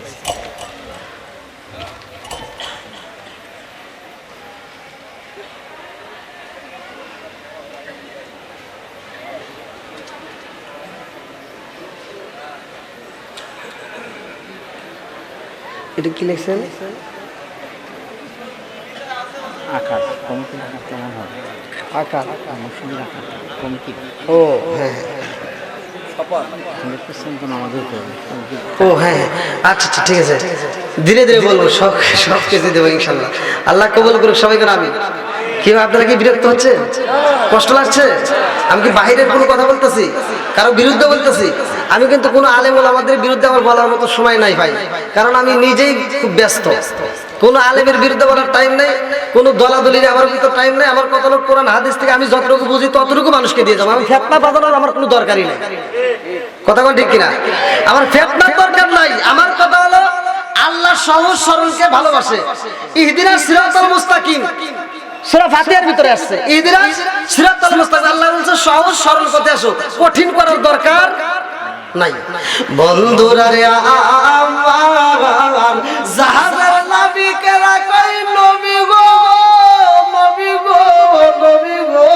এটা কি লিখছেন আকার কমিটি কেমন হবে আকার মৌসুমীর আকার কমিটি ও হ্যাঁ ও হ্যাঁ আচ্ছা আচ্ছা ঠিক আছে ধীরে ধীরে বলবো সব কিছু দেবো ইনশাল্লাহ আল্লাহ কবুল করুক সবাইকে আমি কি আপনারা কি বিরক্ত হচ্ছে কষ্ট লাগছে আমি কি বাহিরের কোনো কথা বলতেছি কারো বিরুদ্ধে বলতেছি আমি কিন্তু কোনো আলেম ওলামাদের বিরুদ্ধে আমার বলার মতো সময় নাই ভাই কারণ আমি নিজেই খুব ব্যস্ত কোনো আলেমের বিরুদ্ধে বলার টাইম নেই কোনো দলাদলির আমার ভিতর টাইম নেই আমার কত লোক কোরআন হাদিস থেকে আমি যতটুকু বুঝি ততটুকু মানুষকে দিয়ে যাবো আমি ফেতনা বাজানোর আমার কোনো দরকারই নেই কথা কোন ঠিক কিনা আমার ফেতনার দরকার নাই আমার কথা হলো আল্লাহ সহজ সরলকে ভালোবাসে ইহদিনাস সিরাতাল মুস্তাকিম সূরা ফাতিহার ভিতরে আসছে ইহদিনাস সিরাতাল মুস্তাকিম আল্লাহ বলছে সহজ সরল পথে আসো কঠিন করার দরকার নাই বন্ধুরা রে আমার জাহাজের নাবিকেরা কই নবী গো নবী গো নবী গো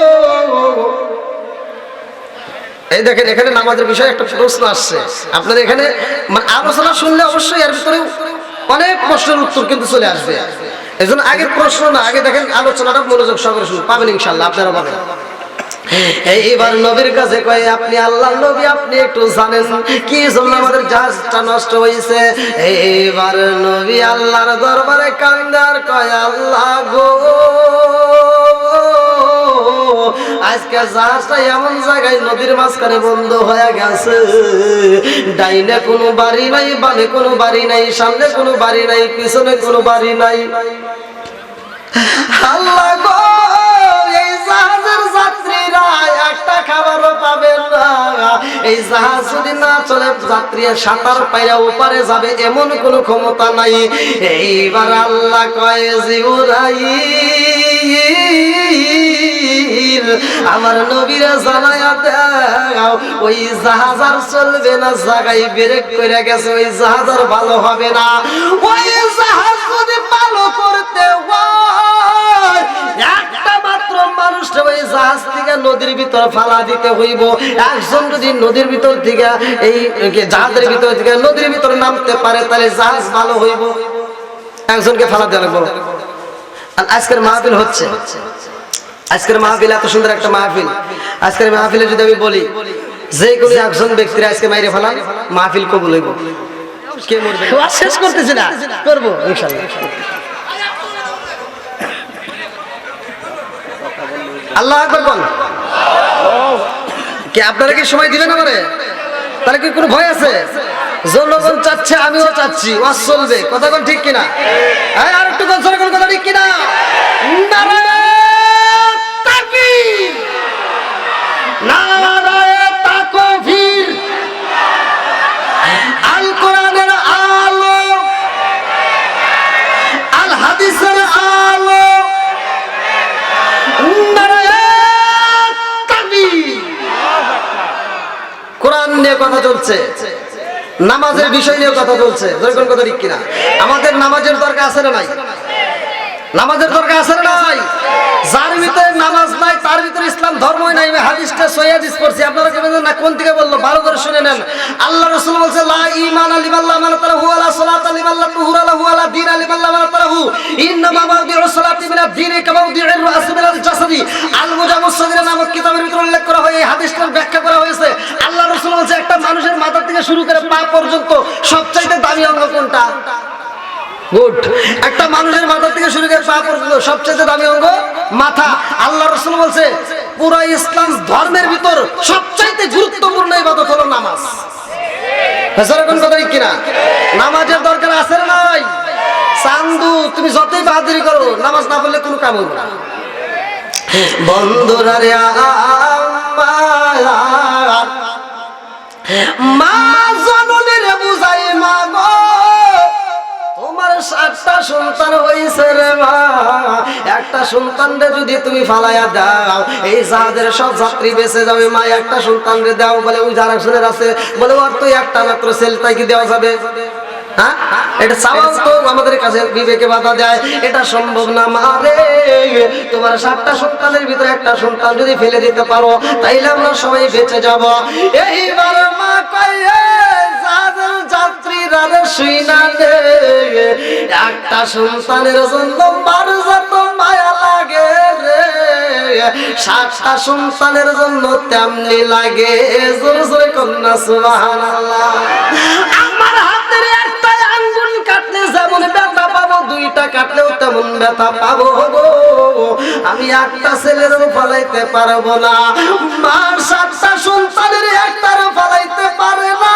এই দেখেন এখানে নামাজের বিষয়ে একটা প্রশ্ন আসছে আপনাদের এখানে, মানে আলোচনা শুনলে অবশ্যই এর ভিতরে অনেক প্রশ্নের উত্তর কিন্তু চলে আসবে। এজন্য আগে প্রশ্ন না, আগে দেখেন আলোচনাটা মনোযোগ সহকারে শুনুন, পাবেন ইনশাআল্লাহ, আপনারা পাবেন। এইবার নবীর কাছে কয়, আপনি আল্লাহর নবী, আপনি একটু জানেন কি জন্য আমাদের জাহাজটা নষ্ট হয়েছে? এইবার নবী আল্লাহর দরবারে কান্দার কয়, আল্লাহ গো, আজকে জাহাজটা এমন জায়গায় নদীর মাঝখানে বন্ধ হয়ে গেছে, ডাইনে কোনো বাড়ি নাই, বামে কোনো বাড়ি নাই, সামনে কোনো বাড়ি নাই, পিছনে কোনো বাড়ি নাই। আল্লাহ গো, এই জাহাজের যাত্রীরা একটা খাবারও পাবে না, এই জাহাজ যদি না চলে যাত্রীরা সাঁতার পাইয়া ওপারে যাবে এমন কোনো ক্ষমতা নাই। এইবার আল্লাহ কয়, জিবরাইল আমার নবীরা জানায়া দাও, ওই জাহাজ আর চলবে না, জায়গায় ব্রেক করে গেছে, ওই জাহাজ আর ভালো হবে না। ওই জাহাজ যদি ভালো করতে হয় একটা মাত্র মানুষটা ওই জাহাজ থেকে নদীর ভিতর ফালা দিতে হইব। একজন যদি নদীর ভিতর থেকে এই জাহাজের ভিতর থেকে নদীর ভিতর নামতে পারে তাহলে জাহাজ ভালো হইব, একজনকে ফালা দেওয়া লাগবে। আজকের মাহফিল হচ্ছে, আজকের মাহফিল এত সুন্দর একটা মাহফিল, আজকের মাহফিলে যদি আমি বলি যে কোনো একজন ব্যক্তির আজকে মাইরে ফেলান, মাহফিল কবুল হইব। কে মরবে শেষ করতেছি না, করবো ইনশাআল্লাহ। আল্লাহ আকবার বল। কি আপনারা কি সময় দিবেন আমারে? তাহলে কি কোনো ভয় আছে? জনগণ চাচ্ছে, আমিও চাচ্ছি, ওয়াজ চলবে, কথা কোন ঠিক কিনা? হ্যাঁ, আর একটু কোন জনগণ কথা ঠিক কিনা? নারায়ে তাকবীর, নারায়ে তাকবীর, আল কোরআনের আলো, আল হাদিসের আলো, নারায়ে তাকবীর। কোরআন নিয়ে কথা চলছে, নামাজের বিষয় নিয়ে কথা চলছে, যেরকম কথা ঠিক কিনা? আমাদের নামাজের দরকার আছে না নাই? নামাজের দরকার আছে না নাই? যার ভিতরে নামাজ নাই তার ভিতরে ইসলাম ধর্মই নাই। আমি হাদিসটা সহিহ হাদিস পড়ছি, আপনারা কি বলেন না কোন থেকে বললো? ভালো করে শুনে নেন। আল্লাহ রাসূল বলেছে, লা ঈমান লিমাল্লাহ মান তারাহু ওয়ালা সালাতা লিমাল্লাহ তুহুরা লাহু ওয়ালা দীন লিমাল্লাহ মান তারাহু, ইন্নামা মাউদিউ সালাতি মিনাদ দীন কামা মাউদিউর রাস মিনাল জাসাদি। আল মুজামুস সাগীরা নামক কিতাবের ভিতরে উল্লেখ করা হয়, এই হাদিসটার ব্যাখ্যা করা হয়েছে। আল্লাহ রাসূল বলেছে, একটা মানুষের মাথা থেকে শুরু করে পা পর্যন্ত সবচাইতে দামি অঙ্গ কোনটা? গুড। একটা মানুষের মাথা থেকে শুরু করে পা পর্যন্ত সবচেয়ে দামি অঙ্গ মাথা। আল্লাহ রাসূল বলছে, পুরো ইসলাম ধর্মের ভিতর সবচাইতে গুরুত্বপূর্ণ ইবাদত হলো নামাজ। হাজার কোন কথা ঠিক কিনা? নামাজের দরকার আছে না নাই? চান্দু তুমি যতই বাহাদুরি করো, নামাজ না পড়লে কোনো কাম হবে না। বন্ধুরা রে, মা জননীর বুঝাই, মা গো তোমার 7টা সন্তান হইছে রে মা, একটা সন্তানরে যদি তুমি ফালাইয়া দাও এই জাহাজের সব যাত্রী বেঁচে যাবে। মা একটা সন্তানরে দাও, বলে ওই যার একজনের আছে, বলে ওর তো একটা মাত্র ছেলে, তাই কি দেওয়া যাবে? হ্যাঁ, এটা চাওয়াও তো আমাদের কাছে বিবেকে বাধা দেয়, এটা সম্ভব না। মারে তোমার 7টা সন্তানের ভিতরে একটা সন্তান যদি ফেলে দিতে পারো তাইলে আমরা সবাই বেঁচে যাব। এইবার মা কয়, জাহাজের যাত্রীরা রে শুইনা দে, একটা সন্তানের জন্য মার যত মায়া লাগে রে, 7টা সন্তানের জন্য তেমনি লাগে। জোরে জোরে কন্যা সুবহানাল্লাহ। আমার হাতের একটা আঙ্গুল কাটলে যেমন ব্যথা পাবো, 2টা কাটলেও তেমন ব্যথা পাবো গো। আমি একটা ছেলেরও পালাইতে পারবো না, মার 7টা সন্তানের একটারও পালাইতে পারে না।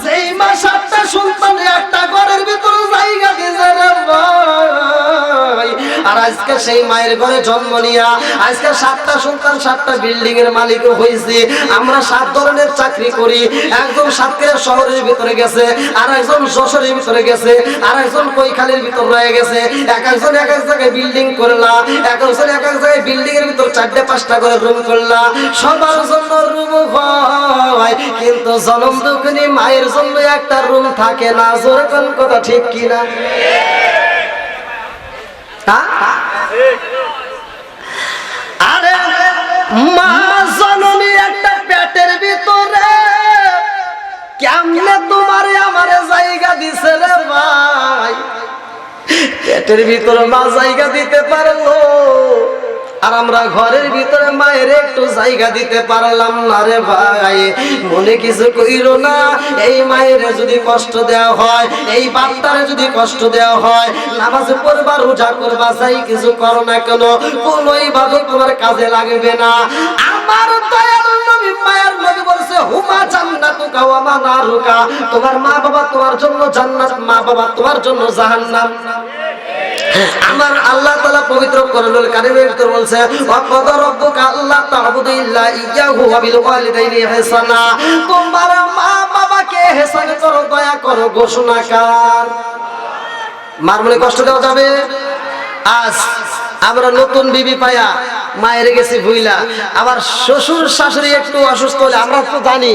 যেই মা 7টা সন্তানের একটা ঘরের ভিতরে জায়গা দিয়েছে রে ভাই, আর আজকে সেই মায়ের ঘরে জন্ম নিয়া আজকে 7টা সন্তান 7টা বিল্ডিং এর মালিক হয়েছি। আমরা 7 ধরনের চাকরি করি, একজন সাতক্ষীরা শহরের ভিতরে গেছে, আর একজন যশোরের ভিতরে গেছে, আর একজন কৈখালীর ভিতর রয়ে গেছে। এক একজন এক এক জায়গায় বিল্ডিং করলা, এক একজন এক এক জায়গায় বিল্ডিং এর ভিতর 4টা-5টা করে রুম করলা। সবার জন্য রুম হয়, কিন্তু জনম দুঃখিনী মায়ের জন্য একটা রুম থাকে না। জোরে কোন কথা ঠিক কিনা? আরে মা জননী একটা পেটের দিছে রে ভাই, পেটের ভিতরে মা জায়গা দিতে পারলো, আর আমরা ঘরের ভিতরে মায়ের একটু জায়গা দিতে পারলাম না রে ভাই। মনে কিছু কইরো না, এই মায়ের যদি কষ্ট দেওয়া হয়, এই বাপটারে যদি কষ্ট দেওয়া হয়, নামাজ পড়বা রোজা করবা যাই কিছু করো না কেন, কোনো ইবাদত তোমার কাজে লাগবে না। আমার দয়াল নবী মায়ের নবী বলছে হুমা জান্নাতুকা ওয়া মা নারুকা, তোমার মা বাবা তোমার জন্য জান্নাত, মা বাবা তোমার জন্য জাহান্নাম। আমার আল্লাহ তাআলা পবিত্র কোরআনুল কারীমের ভিতর বলছে ওয়াকাদা রাব্বুকা আল্লা তা'বুদু ইল্লা ইয়্যাহু ওয়া বিল ওয়ালিদাইনি ইহসানা, তোমার মা বাবাকে ইহসান করো, দয়া করো, ঘোষণা কার? মার মনে কষ্ট দেওয়া যাবে? আজ আমরা নতুন বিবি পায়া মায়ের গেছি ভুইলা, আবার শ্বশুর শাশুড়ি একটু অসুস্থ হলে আমরা তো জানি,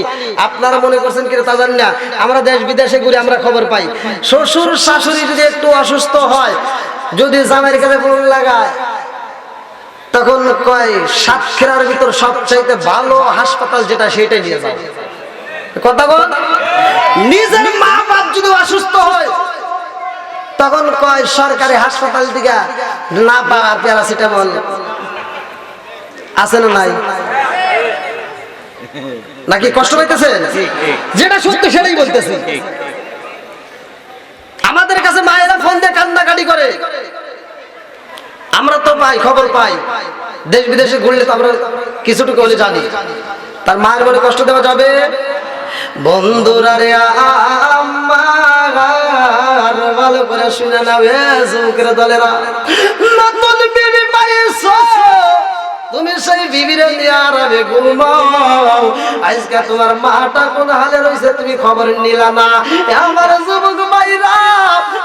আপনারা মনে করছেন কি তা জানি না, আমরা দেশ বিদেশে ঘুরে আমরা খবর পাই, শ্বশুর শাশুড়ি যদি একটু অসুস্থ হয়, যদি জামাইয়ের কাছে ফোন লাগায়, তখন কয় সাতক্ষীরার ভিতর সবচাইতে ভালো হাসপাতাল যেটা সেটাই নিয়ে যাও। কথা বল, নিজের মা বাপ যদি অসুস্থ হয় তখন কয় সরকারি হাসপাতাল থেকে না পাওয়ার প্যারাসিটামল আছে না নাই? নাকি কষ্ট পাইতেছে? যেটা সত্য সেটাই বলতেছে। আমাদের কাছে মায়েরা ফোন দিয়ে কান্নাকাটি করে, আমরা তো পাই, খবর পাই, দেশ বিদেশে ঘুরলে তো আমরা কিছুটুকু হলে জানি। তার মায়ের মনে কষ্ট দেওয়া যাবে? বন্ধুরা রে আমার ভালো করে শুনে নাও, যুবকের দলেরা, নতুন বিবি পাইছো, তুমি সেই বিবিরে নিয়ে আরামে ঘুমাও। আজকে তোমার মাটা কোন হালে রয়েছে তুমি খবর নিলা না। আমার যুবক ভাইরা,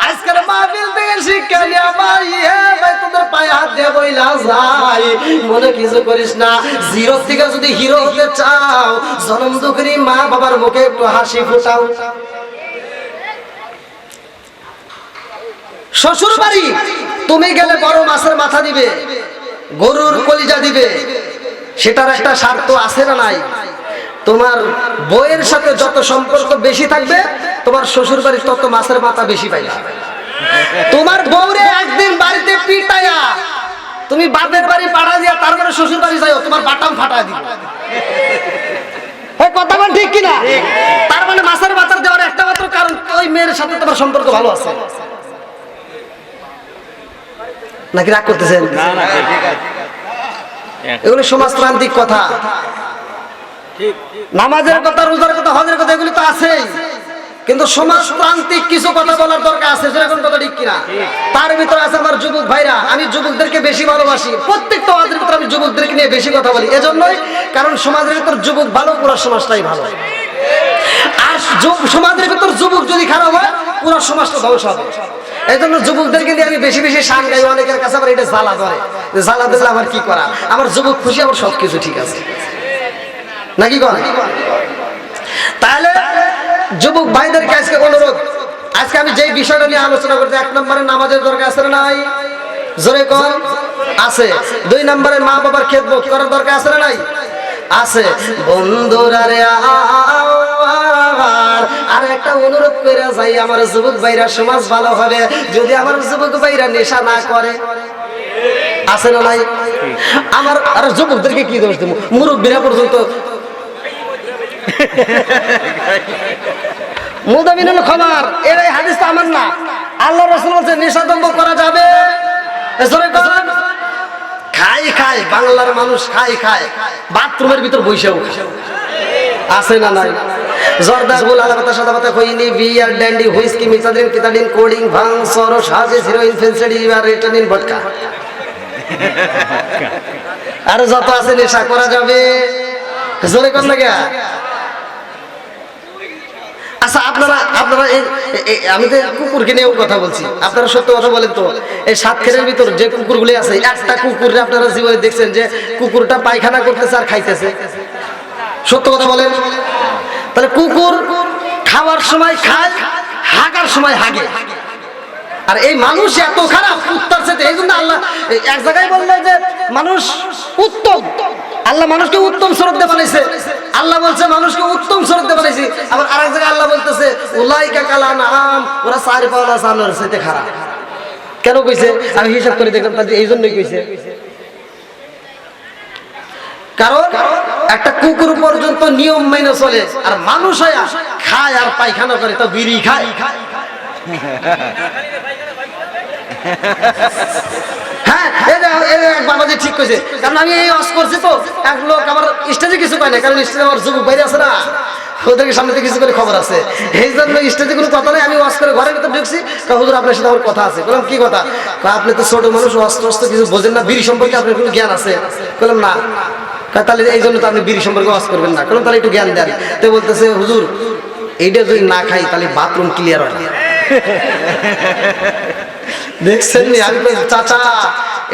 আজকের মাহফিল থেকে শিক্ষা নিয়ে ভাই তোদের পায়ে হাত দিয়ে বইলা যাই, মনে কিছু করিস না। জিরো থেকে যদি হিরো হতে চাও, জনম দুঃখী মা বাবার মুখে একটু হাসি ফুটাও। শ্বশুর বাড়ি তুমি গেলে বড় মাছের মাথা দিবে, গরুর কলিজা দিবে, সেটার একটা স্বার্থ আছে না নাই? তোমার বউয়ের সাথে যত সম্পর্ক বেশি থাকবে, তোমার শ্বশুর বাড়ির তত মাছের মাথা বেশি পাইবে। তোমার বউরে একদিন বাড়িতে পিটাইয়া তুমি বাপের বাড়ি পাঠা দিয়া তারপরে শ্বশুর বাড়ি যাও, তোমার বাটাম ফাটা দিবে। কথা বল ঠিক কিনা? তার মানে মাছের মাথা দেওয়ার একটা মাত্র কারণ, ওই মেয়ের সাথে তোমার সম্পর্ক ভালো আছে। নাকি রাগ করতেছেন? এগুলো সমাজতান্ত্রিক কথা, নামাজের কথা, রোজার কথা, হজের কথা, এগুলি তো আছেই, কিন্তু সমাজতান্ত্রিক কিছু কথা বলার দরকার আছে, সেরকম কথা ঠিক কিনা? তার ভিতরে আছে আমার যুবক ভাইরা, আমি যুবকদেরকে বেশি ভালোবাসি, প্রত্যেকটা ওয়াজের ভিতরে আমি যুবকদেরকে নিয়ে বেশি কথা বলি, এজন্যই কারণ সমাজের ভিতর যুবক ভালো, পুরো সমাজটাই ভালো। আর সমাজের ভিতর যুবক যদি খারাপ হয়, পুরো সমাজটা ধ্বংস হবে। এই জন্য যুবকদেরকে নিয়ে আমি বেশি বেশি শান গাই। অনেকের কাছে আবার এটা জ্বালা ধরে, জ্বালা দিলে আমার কি করা, আমার যুবক খুশি, আমার সবকিছু ঠিক আছে নাকি করে? তাহলে যুবক ভাইদেরকে আজকে অনুরোধ, আজকে আমি যেই বিষয়টা নিয়ে আলোচনা করতে, 1 নম্বরে নামাজের দরকার আছে না নাই? জোরে কর, আছে। 2 নম্বরে মা বাবার খেদমত করার দরকার আছে না নাই? আছে। বন্ধুরা রে আর একটা অনুরোধ করে যাই, আমার যুবক ভাইরা সমাজ ভালো হবে যদি আমার যুবক ভাইরা নেশা না করে। আছে না নাই? আমার আর যুবকদেরকে কি দোষ দেব? মুরব্বীরা পর্যন্ত মুদাবিন হলো খবর, এই হাদিস তো আমার না, আল্লাহ রাসূল বলেন নেশা দম্ভ করা যাবে। খাই খাই বাংলার মানুষ খাই খায়, বাথরুমের ভিতর বসেও আছে না নাই? জর্দা গোল আলাপাতা সাদাপাতা খইনি বিয়ার ড্যান্ডি হুইস্কি মিসাদিন কিতাদিন কোডিং ভাং সরস হাজিস হিরোইন ফেন্সিডি আর রেটানিন ভটকা, আর যত আছে নেশা করা যাবে। জোরে কর না কে? আচ্ছা আপনারা আমি তো কুকুরকে নিয়েও কথা বলছি, আপনারা সত্য কথা বলেন তো, এই সাতক্ষীরার ভিতর যে কুকুরগুলি আছে, একটা কুকুর আপনারা জীবনে দেখছেন যে কুকুরটা পায়খানা করতেছে আর খাইতেছে? সত্য কথা বলেন। তাহলে কুকুর খাওয়ার সময় খায়, হাগার সময় হাগে, আর এই মানুষ এত খারাপ উত্তর সাথে। এই জন্য আল্লাহ এক জায়গায় বললেন যে মানুষ উত্তম, আল্লাহ মানুষকে উত্তম স্বরূপ দিয়ে বানাইছে। আল্লাহ বলছে মানুষকে উত্তম সুরতে বানাইছি, আবার আরেক জায়গায় আল্লাহ বলতেছে উলাইকা কালা নাম, ওরা চার পাওয়া জানোয়ারের চাইতে খারাপ। কেন কইছে? আমি হিসাব করে দেখলাম তাদের এই জন্যই কইছে। কারণ একটা কুকুর পর্যন্ত নিয়ম মেনে চলে, আর মানুষ খায় আর পায়খানা করে, তো বিড়ি খায়। হ্যাঁ, বাবাজি ঠিক কইছে। কারণ আমি এই ওয়াজ করছি তো, এক লোক আমার স্টেজে কিছু পায় না, কারণ স্টেজে আমার যুবক বাইরে আছে না, ওদেরকে সামনে থেকে কিছু করে খবর আছে, এই জন্য স্টেজে কোনো কথা নেই। আমি ওয়াজ করে ঘরের ভিতর ঢুকছি, হুজুর আপনার সাথে আমার কথা আছে। বললাম কি কথা? আপনি তো ছোট মানুষ, অস্ত্র কিছু বোঝেন না, বিড়ি সম্পর্কে আপনার কোনো জ্ঞান আছে? বললাম না। তাহলে এই জন্য তো আপনি বিড়ি সম্পর্কে ওয়াজ করবেন না। বললাম তাহলে একটু জ্ঞান দেন। তো বলতেছে হুজুর এইটা যদি না খাই তাহলে বাথরুম ক্লিয়ার হয় না। দেখছেন নি? আমি চাচা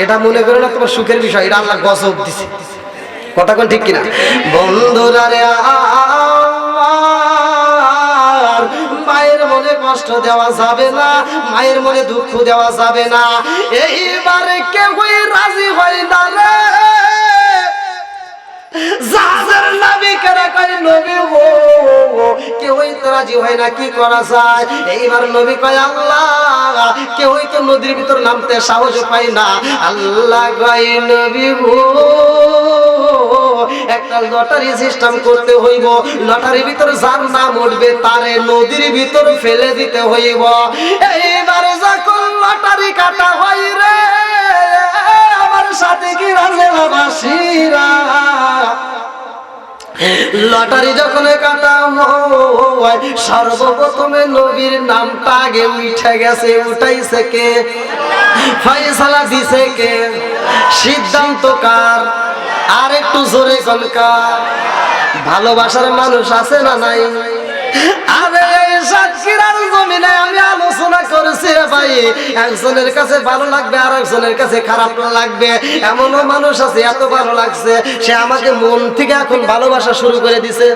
এটা মনে করো না তোমার সুখের বিষয়, এটা আল্লাহ গজব দিছে। কথা কোন ঠিক কিনা? বন্ধুরা রে, মায়ের মনে কষ্ট দেওয়া যাবে না, মায়ের মনে দুঃখ দেওয়া যাবে না। এইবারে কেউ রাজি হয় না রে, যাদের নবী করে কয় নবী গো, কেউই তো রাজি হয় না, কি করা যায়? এইবার নবী কয় আল্লাহ, কেউই তো নদীর ভিতর নামতে সাহস পায় না। আল্লাহ কয় নবী গো, একটা লটারি সিস্টেম করতে হইব, লটারির ভিতর যার নাম উঠবে তারে নদীর ভিতর ফেলে দিতে হইব। এইবারে যখন লটারি কাটা হয় রে, আমার সাথে কি রাজেলাবাসীরা, লটারি যখন কাটা হয় সর্বপ্রথমে নবীর নামটা আগে উঠে গেছে। উঠাইছে কে? ফয়সালা দিছে কে? সিদ্ধান্ত কার? আর একটু জোরে কলকার। ভালোবাসার মানুষ আছে না নাই? আরে সাতক্ষীরার জমিনে আমি আলোচনা করেছি ভাই, একজনের কাছে ভালো লাগবে আর একজনের কাছে খারাপ লাগবে। এমনও মানুষ আছে এত ভালো লাগছে সে আমাকে মন থেকে এখন ভালোবাসা শুরু করে দিছে।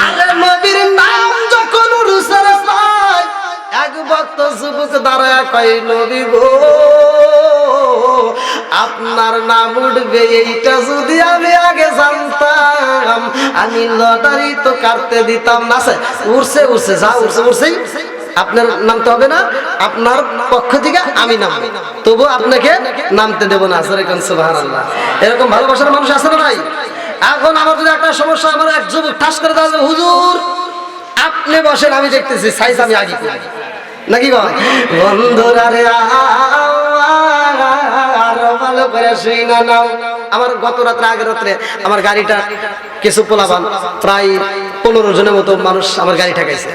আরে নবীর নাম যখন রুসরে পায়, এক ভক্ত যুবক দাঁড়ায় কয় নবী গো, আপনার নাম উঠবে এইটা যদি আমি আগে জানতাম, আমি লটারি তো কাটতে দিতাম না। উঠছে উঠছে, যা উঠছে উঠছেই, আপনার নামতে হবে না, আপনার পক্ষ থেকে আমি নাম, তবু আপনাকে নামতে দেবো না। সুবহানাল্লাহ। এরকম ভালোবাসার মানুষ আছে না ভাই? এখন আমার যদি একটা সমস্যা, আমার এক যুবক ঠাস করে দাঁড়াবে, হুজুর আপনি বসেন, আমি দেখতেছি, সাইজ আমি আগে করি নাকি ভাই? বন্ধুরা রে, ভালো করে শুই না নাও। আমার গত রাত্রে, আগের রাত্রে আমার গাড়িটা কিছু পোলাবান, প্রায় 15 জনের মতো মানুষ আমার গাড়ি ঠেকাইছে।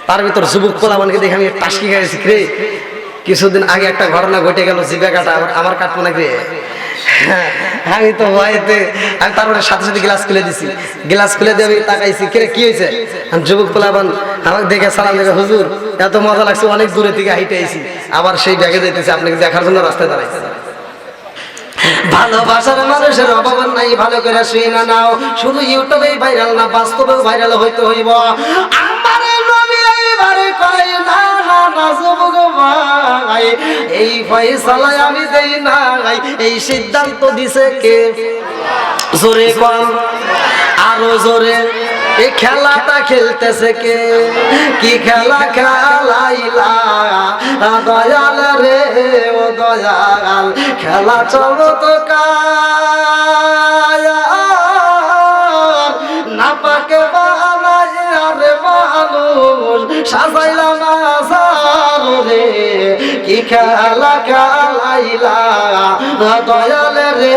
তার ভিতর যুবক পোলাবানকে দেখে আমি টাসকি গেছি। রে কিছুদিন আগে একটা ঘটনা ঘটে গেল, জিবা কাটা আমার কাটবো নাকি? আমি তো ভয়তে, আমি তারপরে সাথে সাথে গ্লাস খুলে দিছি। গ্লাস খুলে দিয়ে আমি তাকাইছি, কে কি হয়েছে? যুবক পোলাবান আমাকে দেখে সালাম দেখে, হুজুর এত মজা লাগছে, অনেক দূরে থেকে হাইটে আইছি, আবার সেই ব্যাগে যাইতেছি আপনাকে দেখার জন্য রাস্তায় দাঁড়াইছে। ভালোবাসার মানুষের অভাব নাই, ভালো করে শুই না নাও। শুধু ইউটিউবে ভাইরাল না, বাস্তবেও ভাইরাল হইতে হইব। আমার নবী এইবারে কয় না না না যুবক ভাই, এই ফয়সালায় আমি দেই না, এই সিদ্ধান্ত দিছে কে? জোরে কম, আরো জোরে। এই খেলাটা খেলতেছে কে? কি খেলা খেলাইলা দয়াল রে, ও দয়াল, খেলা চমৎকার না পাকে বানাই আরে মানুষ সাজাইলাম আসার রে, কি খেলা খেলাইলা দয়াল রে।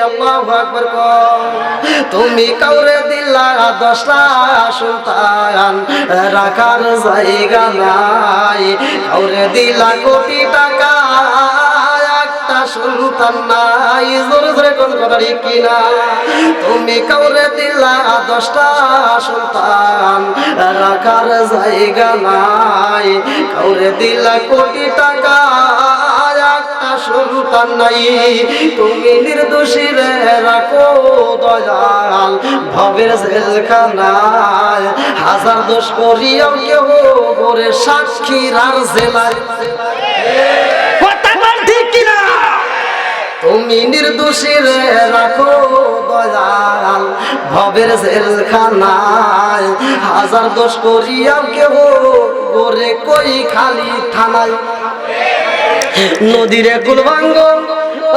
আল্লাহু আকবার। তুমি কাউরে দিলা 10টা সন্তান, রাখার জায়গা নাই, কাউরে দিলা কোটি টাকা, একটা সন্তান নাই। জোরে জোরে কোন কথা ঠিক কিনা? তুমি কাউরে দিলা 10টা সন্তান, রাখার জায়গা নাই, কাউরে দিলা কোটি টাকা, একটা সন্তান নাই। তুমি নির্দোষী রে রাখো দয়াল ভবের জেলখানায়, হাজার দোষ করিয়াও কেউ করে সাক্ষীর আর জেলায়। তুমি নির্দোষী রে রাখো দয়াল কাল ভবের জেলখানায় হাজার দোষ করিয়াও কেহ গোরে কই খালি থানায় নদীরে কুলভাঙ্গ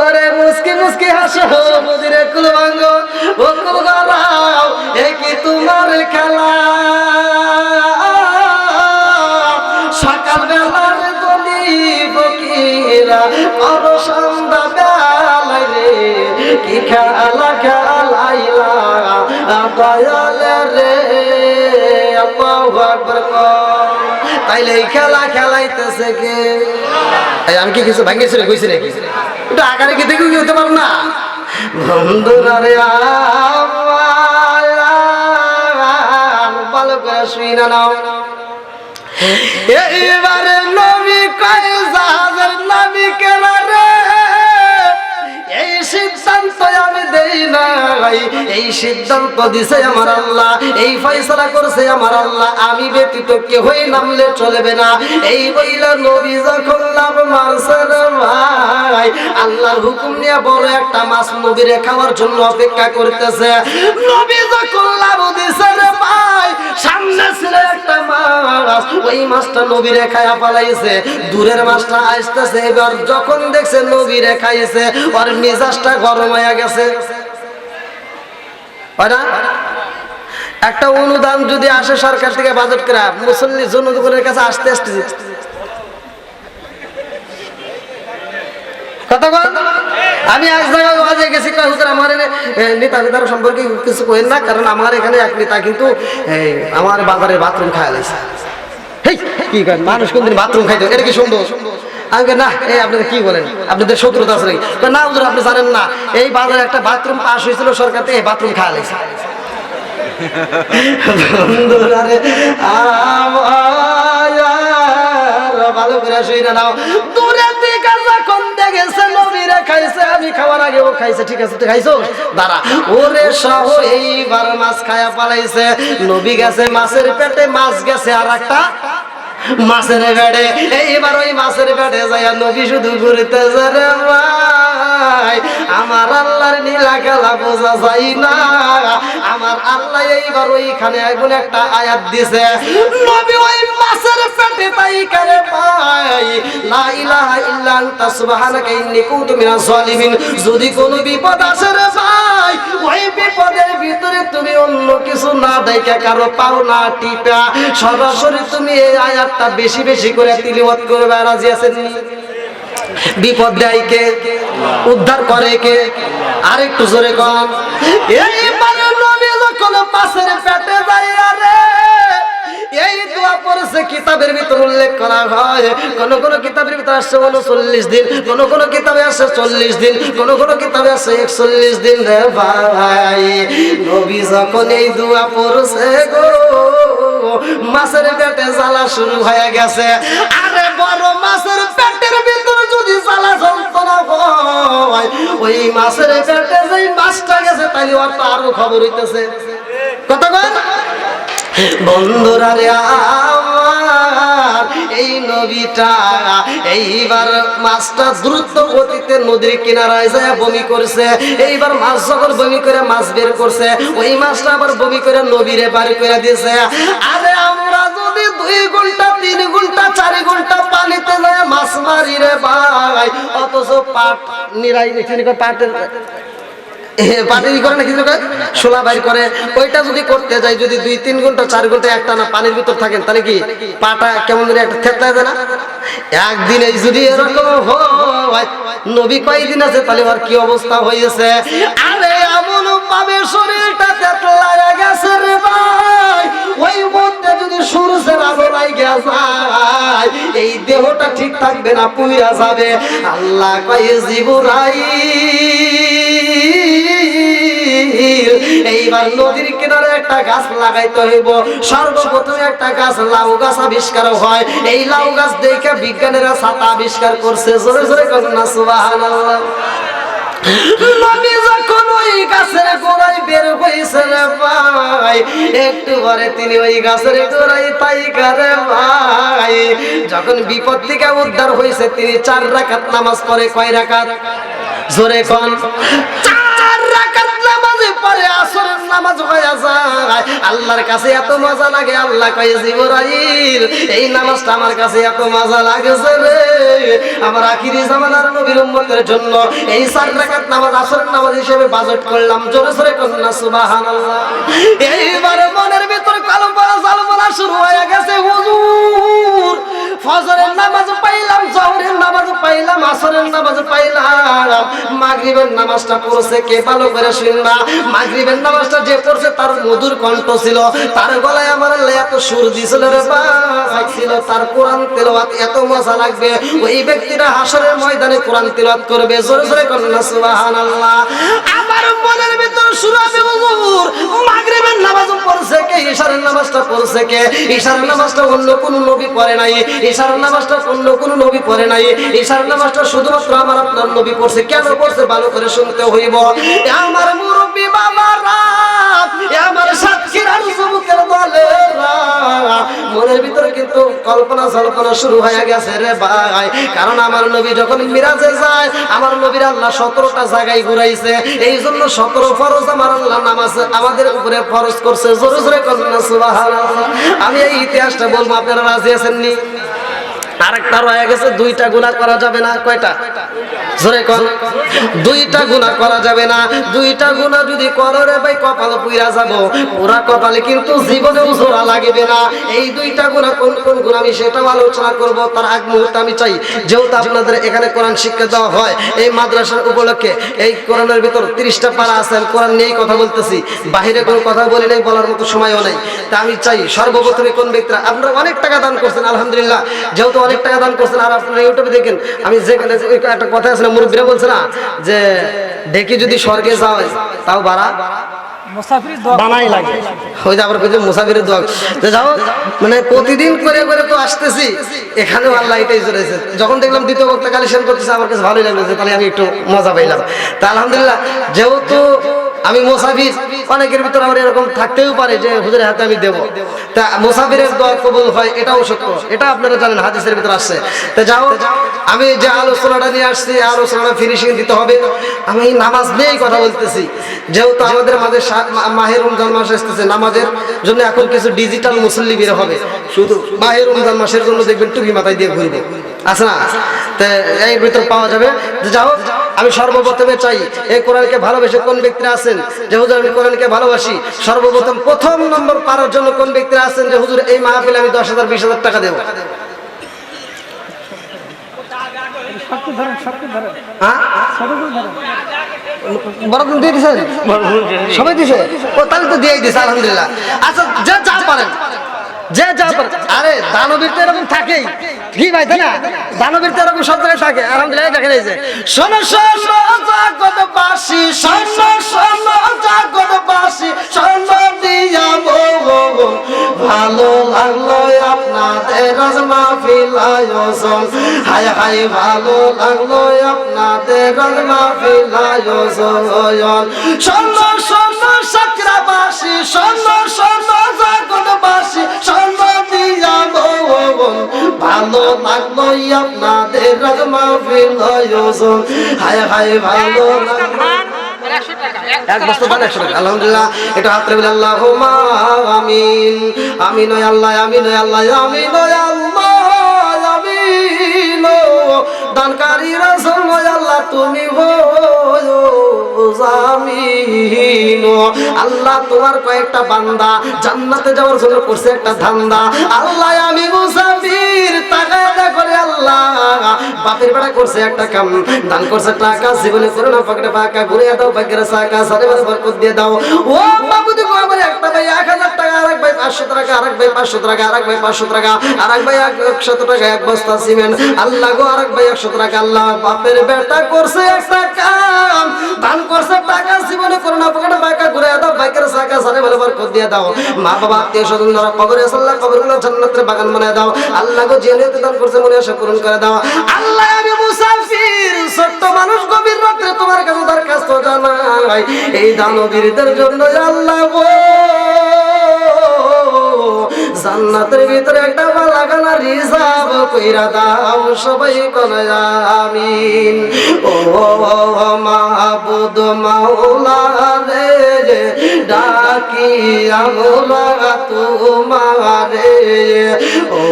ওরে মুস্কি মুস্কি হাসো নদীরে কুলভাঙ্গ ও কুলগারাও এ কি তোমার খেলা সকাল বেলার দলি ফকিরা আর সন্ধ্যা বেলায় রে কি খেলা খেলাইলা দয়াল রে আল্লাহু আকবার তাইলে এই খেলা খেলাইতেছে কে আমি কি কিছু ভাঙিয়েছি রে কইছি নাকি একটু আকারে কি দেখি হতে পারো না বন্ধুরা রে ভালো করে শুই না নাও এইবারে নবী কয় জাহাজের নবী কেনা রে এই সিদ্ধান্ত আমি দেই নাই এই সিদ্ধান্ত দিছে আমার আল্লাহ এই ফয়সালা করছে আমার আল্লাহ আমি ব্যতীত কেউই নামলে চলবে না এই বইলা নবী যখন লাভ মারছে রে ভাই আল্লাহর হুকুম নিয়ে বড় একটা মাছ নবীরে খাওয়ার জন্য অপেক্ষা করতেছে নবী যখন লাভ দিছে রে ভাই সামনে ছিল একটা মাছ ওই মাছটা নবীরে খায়া পালাইছে দূরের মাছটা আসতেছে এবার যখন দেখছে নবীরে খাইছে ওর মেজাজটা গরম হয়ে গেছে একটা অনুদান যদি আসে সরকার থেকে বাজেট করে মুসল্লি জনগণের কাছে আসতে আসতে আমি এক জায়গায় ওয়াজে গেছি আমার নেতা নেতার সম্পর্কে কিছু কইেন না কারণ আমার এখানে এক নেতা কিন্তু আমার বাজারে বাথরুম খাওয়া লাগছে কি করেন মানুষ কোনদিন বাথরুম খাইতো এটা কি সুন্দর আমি না এই আপনাদের কি বলেন আপনাদের শত্রুতা আছে নাকি না হুজুর আপনি জানেন না এই বাজারে একটা বাথরুম পাস হয়েছিল সরকার থেকে বাথরুম খাওয়া লাগছে ভালো করে শুই না নাও দূরের দিকে যখন দেখেছে নবীরা খাইছে আমি খাওয়ার আগে ও খাইছে ঠিক আছে তুই খাইছো দাঁড়া ওরে সহ এইবার মাছ খায়া পালাইছে নবী গেছে মাছের পেটে মাছ গেছে আর একটা মাছের বেড়ে এইবার ওই মাছের বেড়ে যাইয়া নবী শুধু ঘুরতেছে রে ভাই আমার আল্লাহর নীলা খেলা বোঝা যায় না আমার আল্লাহ এইবার ওইখানে এখন একটা আয়াত দিছে নবী ওই মাছের পেটে তাই করে ভাই লা ইলাহা ইল্লা আনতা সুবহানাকা ইন্নী কুনতু মিনাজ জালিমিন যদি কোনো বিপদ আসে রে ভাই ওই বিপদের ভিতরে তুমি অন্য কিছু না দেখে কারো পাও না টিপা সরাসরি তুমি এই আয়াতটা বেশি বেশি করে তিলাওয়াত করবে রাজি আছেন বিপদ দেয় কে উদ্ধার করে কে আরেকটু জোরে কম এইবার নবী যখন মাছের পেটে যায় রে এই দোয়া পড়ছে কিতাবের ভিতর উল্লেখ করা হয় কোন কোন কিতাবের ভিতর আসছে 39 দিন কোন কোন কিতাবে আসছে 40 দিন কোন কোন কিতাবে আসছে 41 দিন রে ভাই নবী যখন এই দোয়া পড়ছে গো মাছের পেটে জ্বালা শুরু হয়ে গেছে আরে বড় মাছের পেটের ভিতর যদি জ্বালা যন্ত্রণা হয় ওই মাছের পেটে যেই মাছটা গেছে তাহলে ওর তো আরো খবর হইতেছে কথা কন বন্ধুরা রে আমার এই নবীটা এইবার মাছটা দ্রুত গতিতে নদীর কিনারায় যায় বমি করছে এইবার মাছ যখন বমি করে মাছ বের করছে ওই মাছটা আবার বমি করে নবীরে বাড়ি করে দিয়েছে আরে আমরা যদি 2 ঘন্টা 3 ঘন্টা 4 ঘন্টা পানিতে যায় মাছ মারি রে ভাই অথচ পাট নিরাই পাটের শোলা বাইর করে ওইটা যদি করতে যাই যদি 2-3 ঘন্টা 4 ঘন্টা একটা না পানির ভিতর থাকেন তাহলে কি পাটা কেমন একটা থেতলায় যায় না একদিন এই যদি এরকম হয় নবী কয়দিন আছে তাহলে আর কি অবস্থা হয়েছে আরে এমন ভাবে শরীরটা থেতলায় গেছে রে ভাই ওই মধ্যে যদি সূর্যের আলো লাগে যায় এই দেহটা ঠিক থাকবে না পুড়িয়া যাবে আল্লাহ কয় জিবরাইল এইবার নদীর কিনারে একটা গাছ লাগাইতে হইব সর্বপ্রথম একটা গাছ লাউ গাছ আবিষ্কার হয় এই লাউ গাছ দেখে বিজ্ঞানীরা ছাতা আবিষ্কার করছে জোরে জোরে করেন না সুবহানাল্লাহ নবী যখন ওই গাছের গোড়ায় বের হইছে রে ভাই একটু পরে তিনি ওই গাছের গোড়ায় তাই করে ভাই যখন বিপদ থেকে উদ্ধার হইছে তিনি 4 রাকাত নামাজ পড়ে কয় রাকাত জোরে কোন 4 রাকাত নামাজ পারে আসরের নামাজ হয়ে যায়, আল্লাহর কাছে এত মজা লাগে, আল্লাহ কয় জিবরাইল এই নামাজটা আমার কাছে এত মজা লাগছে রে, আমার আখিরি জামানার নবীর উম্মতের জন্য এই 4 রাকাত নামাজ আসরের নামাজ হিসেবে বাজেট করলাম। জোরে জোরে কন্যা সুবহানাল্লাহ। এইবার মনের ভিতর কল্পনা জল্পনা শুরু হয়ে গেছে, হুজুর ফজরের নামাজ পাইলাম, জোহরের নামাজ পাইলাম, আসরের নামাজ পাইলাম, মাগরিবের নামাজটা পড়ছে কে? ভালো করে শুনবা, মাগরিবের নামাজটা যে পড়ছে তার মধুর কণ্ঠ ছিল, তার গলায় আমার আল্লাহ এত সুর দিছিল রে ভাই ছিল, তার কোরআন তেলাওয়াত এত মজা লাগবে, ওই ব্যক্তিরা হাসরের ময়দানে কোরআন তেলাওয়াত করবে। জোরে জোরে কন্যা সুবহানাল্লাহ। আমার মনের ভিতর শুরু হবে, হুজুর মাগরিবের নামাজ পড়ছে কে? ইশারের নামাজটা পড়ছে কে? ইশারের নামাজটা অন্য কোন নবী পড়ে নাই, ইশারের নামাজটা অন্য কোন নবী পড়ে নাই, ইশারের নামাজটা শুধুমাত্র আমার আপনার নবী পড়ছে। কেন পড়ছে? ভালো করে শুনতে হইব। আমার মুরব্বি বাবারা, আমার সাতক্ষীরার যুবকের দলেরা, মনের ভিতরে কিন্তু কল্পনা জল্পনা শুরু হয়ে গেছে রে ভাই, কারণ আমার নবী যখন মিরাজে যায়, আমার নবীর আল্লাহ 17টা জায়গায় ঘুরাইছে, এই জন্য 17 ফরজ আমার আল্লাহ নামাজ আমাদের উপরে ফরজ করছে। জোরে জোরে কন্যা সুবহানাল্লাহ। আমি এই ইতিহাসটা বলবো, আপনারা রাজি আছেন নি? আরেকটা রয়ে গেছে, 2টা গুনাহ করা যাবে না। কয়টা? জোরে কোন? 2টা গুনাহ করা যাবে না। 2টা গুনাহ যদি করো রে ভাই কপাল পুইরা যাব, পুরা কপালে কিন্তু জীবনেও জোড়া লাগবে না। এই 2টা গুনাহ কোন কোন গুনাহ আমি সেটাও আলোচনা করব। তার আগ মুহূর্তে আমি চাই, যেহেতু আপনাদের এখানে কোরআন শিক্ষা দেওয়া হয় এই মাদ্রাসার উপলক্ষে, এই কোরআনের ভিতর 30টা পারা আছে, কোরআন নিয়েই কথা বলতেছি, বাহিরে কোনো কথা বলি নাই, বলার মতো সময়ও নাই। তা আমি চাই সর্বপ্রথমে কোন ব্যক্তিরা, আপনারা অনেক টাকা দান করছেন আলহামদুলিল্লাহ, যেহেতু অনেক টাকা দান করছেন, আর আপনারা ইউটিউবে দেখেন, আমি যেখানে একটা কথা আছে না, মুরব্বীরা বলছে না যে ঢেকি যদি স্বর্গে যায় তাও বাড়া বানাই লাগে, ওই যে আবার মুসাফিরের দোয়া। যাও মানে প্রতিদিন করে করে তো আসতেছি, এখানেও আল্লাহ এটাই জোরেছে। যখন দেখলাম দ্বিতীয় বক্তা কালেকশন করতেছে, আমার কাছে ভালোই লাগলো, তাহলে আমি একটু মজা পাইলাম। তা আলহামদুলিল্লাহ, যেহেতু আমি মুসাফির, অনেকের ভিতরে আমার এরকম থাকতেও পারে যে হুজুরের হাতে আমি দেবো, তা মুসাফিরের দোয়া কবুল হয়, এটাও সত্য, এটা আপনারা জানেন, হাদিসের ভিতরে আসছে। তা যাও, আমি যে আলোচনাটা নিয়ে আসছি, আলোচনাটা ফিনিশিং দিতে হবে। আমি নামাজ নিয়েই কথা বলতেছি, যেহেতু আমাদের মাঝে মাহে রমজান মাস আসতেছে, নামাজের জন্য এখন কিছু ডিজিটাল মুসল্লি বের হবে, শুধু মাহে রমজান মাসের জন্য দেখবেন টুপি মাথায় দিয়ে ঘুরবে, আছে না? তা এর ভিতর পাওয়া যাবে। যাও, আমি সর্বপ্রথমে চাই এই কোরআনকে ভালোবেসে কোন ব্যক্তিরা আছেন যে হুজুর আমি কোরআনকে ভালোবাসি, সর্বপ্রথম প্রথম নম্বর পাওয়ার জন্য কোন ব্যক্তিরা আছেন যে হুজুর এই মাহফিলে আমি 10,000 20,000 টাকা দেবো? বরাদ্দ দিয়ে দিয়েছেন? সবাই দিছে? ও তাহলে তো দিয়েই দিছে আলহামদুলিল্লাহ। আচ্ছা, যে যা পারেন, যে যা পারেন। আরে দানবীর তো এরকম থাকেই, কি ভাই, তাই না? দানবীর তো এরকম সব জায়গায় থাকে আলহামদুলিল্লাহ। দেখেন এই যে শোনো শোনো জাগতবাসী, শোনো শোনো জাগতবাসী, শোনো দিয়া ভালো লাগলো আপনাদের মাহফিল আয়োজন, হায় হায় ভালো লাগলো আপনাদের মাহফিল আয়োজন। শোনো শোনো সাকরাবাসী, শোনো শোনো জাগতবাসী, শোনো দিয়া ভালো লাগলো আপনাদের মাহফিল আয়োজন, হায় হায় ভালো লাগলো। এক বস্তা দান 100 টাকা আলহামদুলিল্লাহ। এটা হাত রেখে আল্লাহুম্মা আমিন, আমিন ওয়া আল্লাহ, আমিন ওয়া আল্লাহ, আমিন ওয়া আল্লাহ, আমিন। দানকারী রাসূল ওয়া আল্লাহ তুমি হো জামিন। আল্লাহ তোমার কয়েকটা বান্দা জান্নাতে যাওয়ার জন্য করছে একটা ধান্দা, আল্লাহ আমি মুসাফির, তাকায় করে আল্লাহ বাপের বেড়া করছে একটা কাম, দান করছে টাকা, জীবনে করে না পকেটে ফাঁকা, ঘুরে দাও ভাগ্যের চাকা, সারে বারে বরকত দিয়ে দাও। ও বাবুদি গো, আমার একটা ভাই 1000 টাকা, আরেক ভাই 500 টাকা, আরেক ভাই 500 টাকা, আরেক ভাই 500 টাকা, আরেক ভাই 100 টাকা, এক বস্তা সিমেন্ট, আল্লাহ গো আরেক ভাই 100 টাকা। আল্লাহ বাপের বেটা করছে একটা কাম, দান করছে টাকা, জীবনে করে না পকেটে ফাঁকা, ঘুরে দাও ভাগ্যের চাকা, সারে বারে বরকত দিয়ে দাও। মা বাবা আত্মীয় স্বজন যারা কবরে আছে, আল্লাহ কবরগুলো জান্নাতের বাগান বানায় দাও। আল্লাহ গো যে নিয়তে দান করছে মনে আশা পূরণ করে দাও। আল্লাহ আমি মুসাফির, ছোট্ট মানুষ, গভীর রাতে তোমার কাছে দরখাস্ত জানাই, এই দানবীরদের জন্য আল্লাহ গো জান্নাতের ভিতরে একটা বালাখানা রিজার্ভ কইরা দাও, সবাই কোনে আমিন। ও মাহবুদ মাওলা রে, ডাকি আমরা তোমারে ও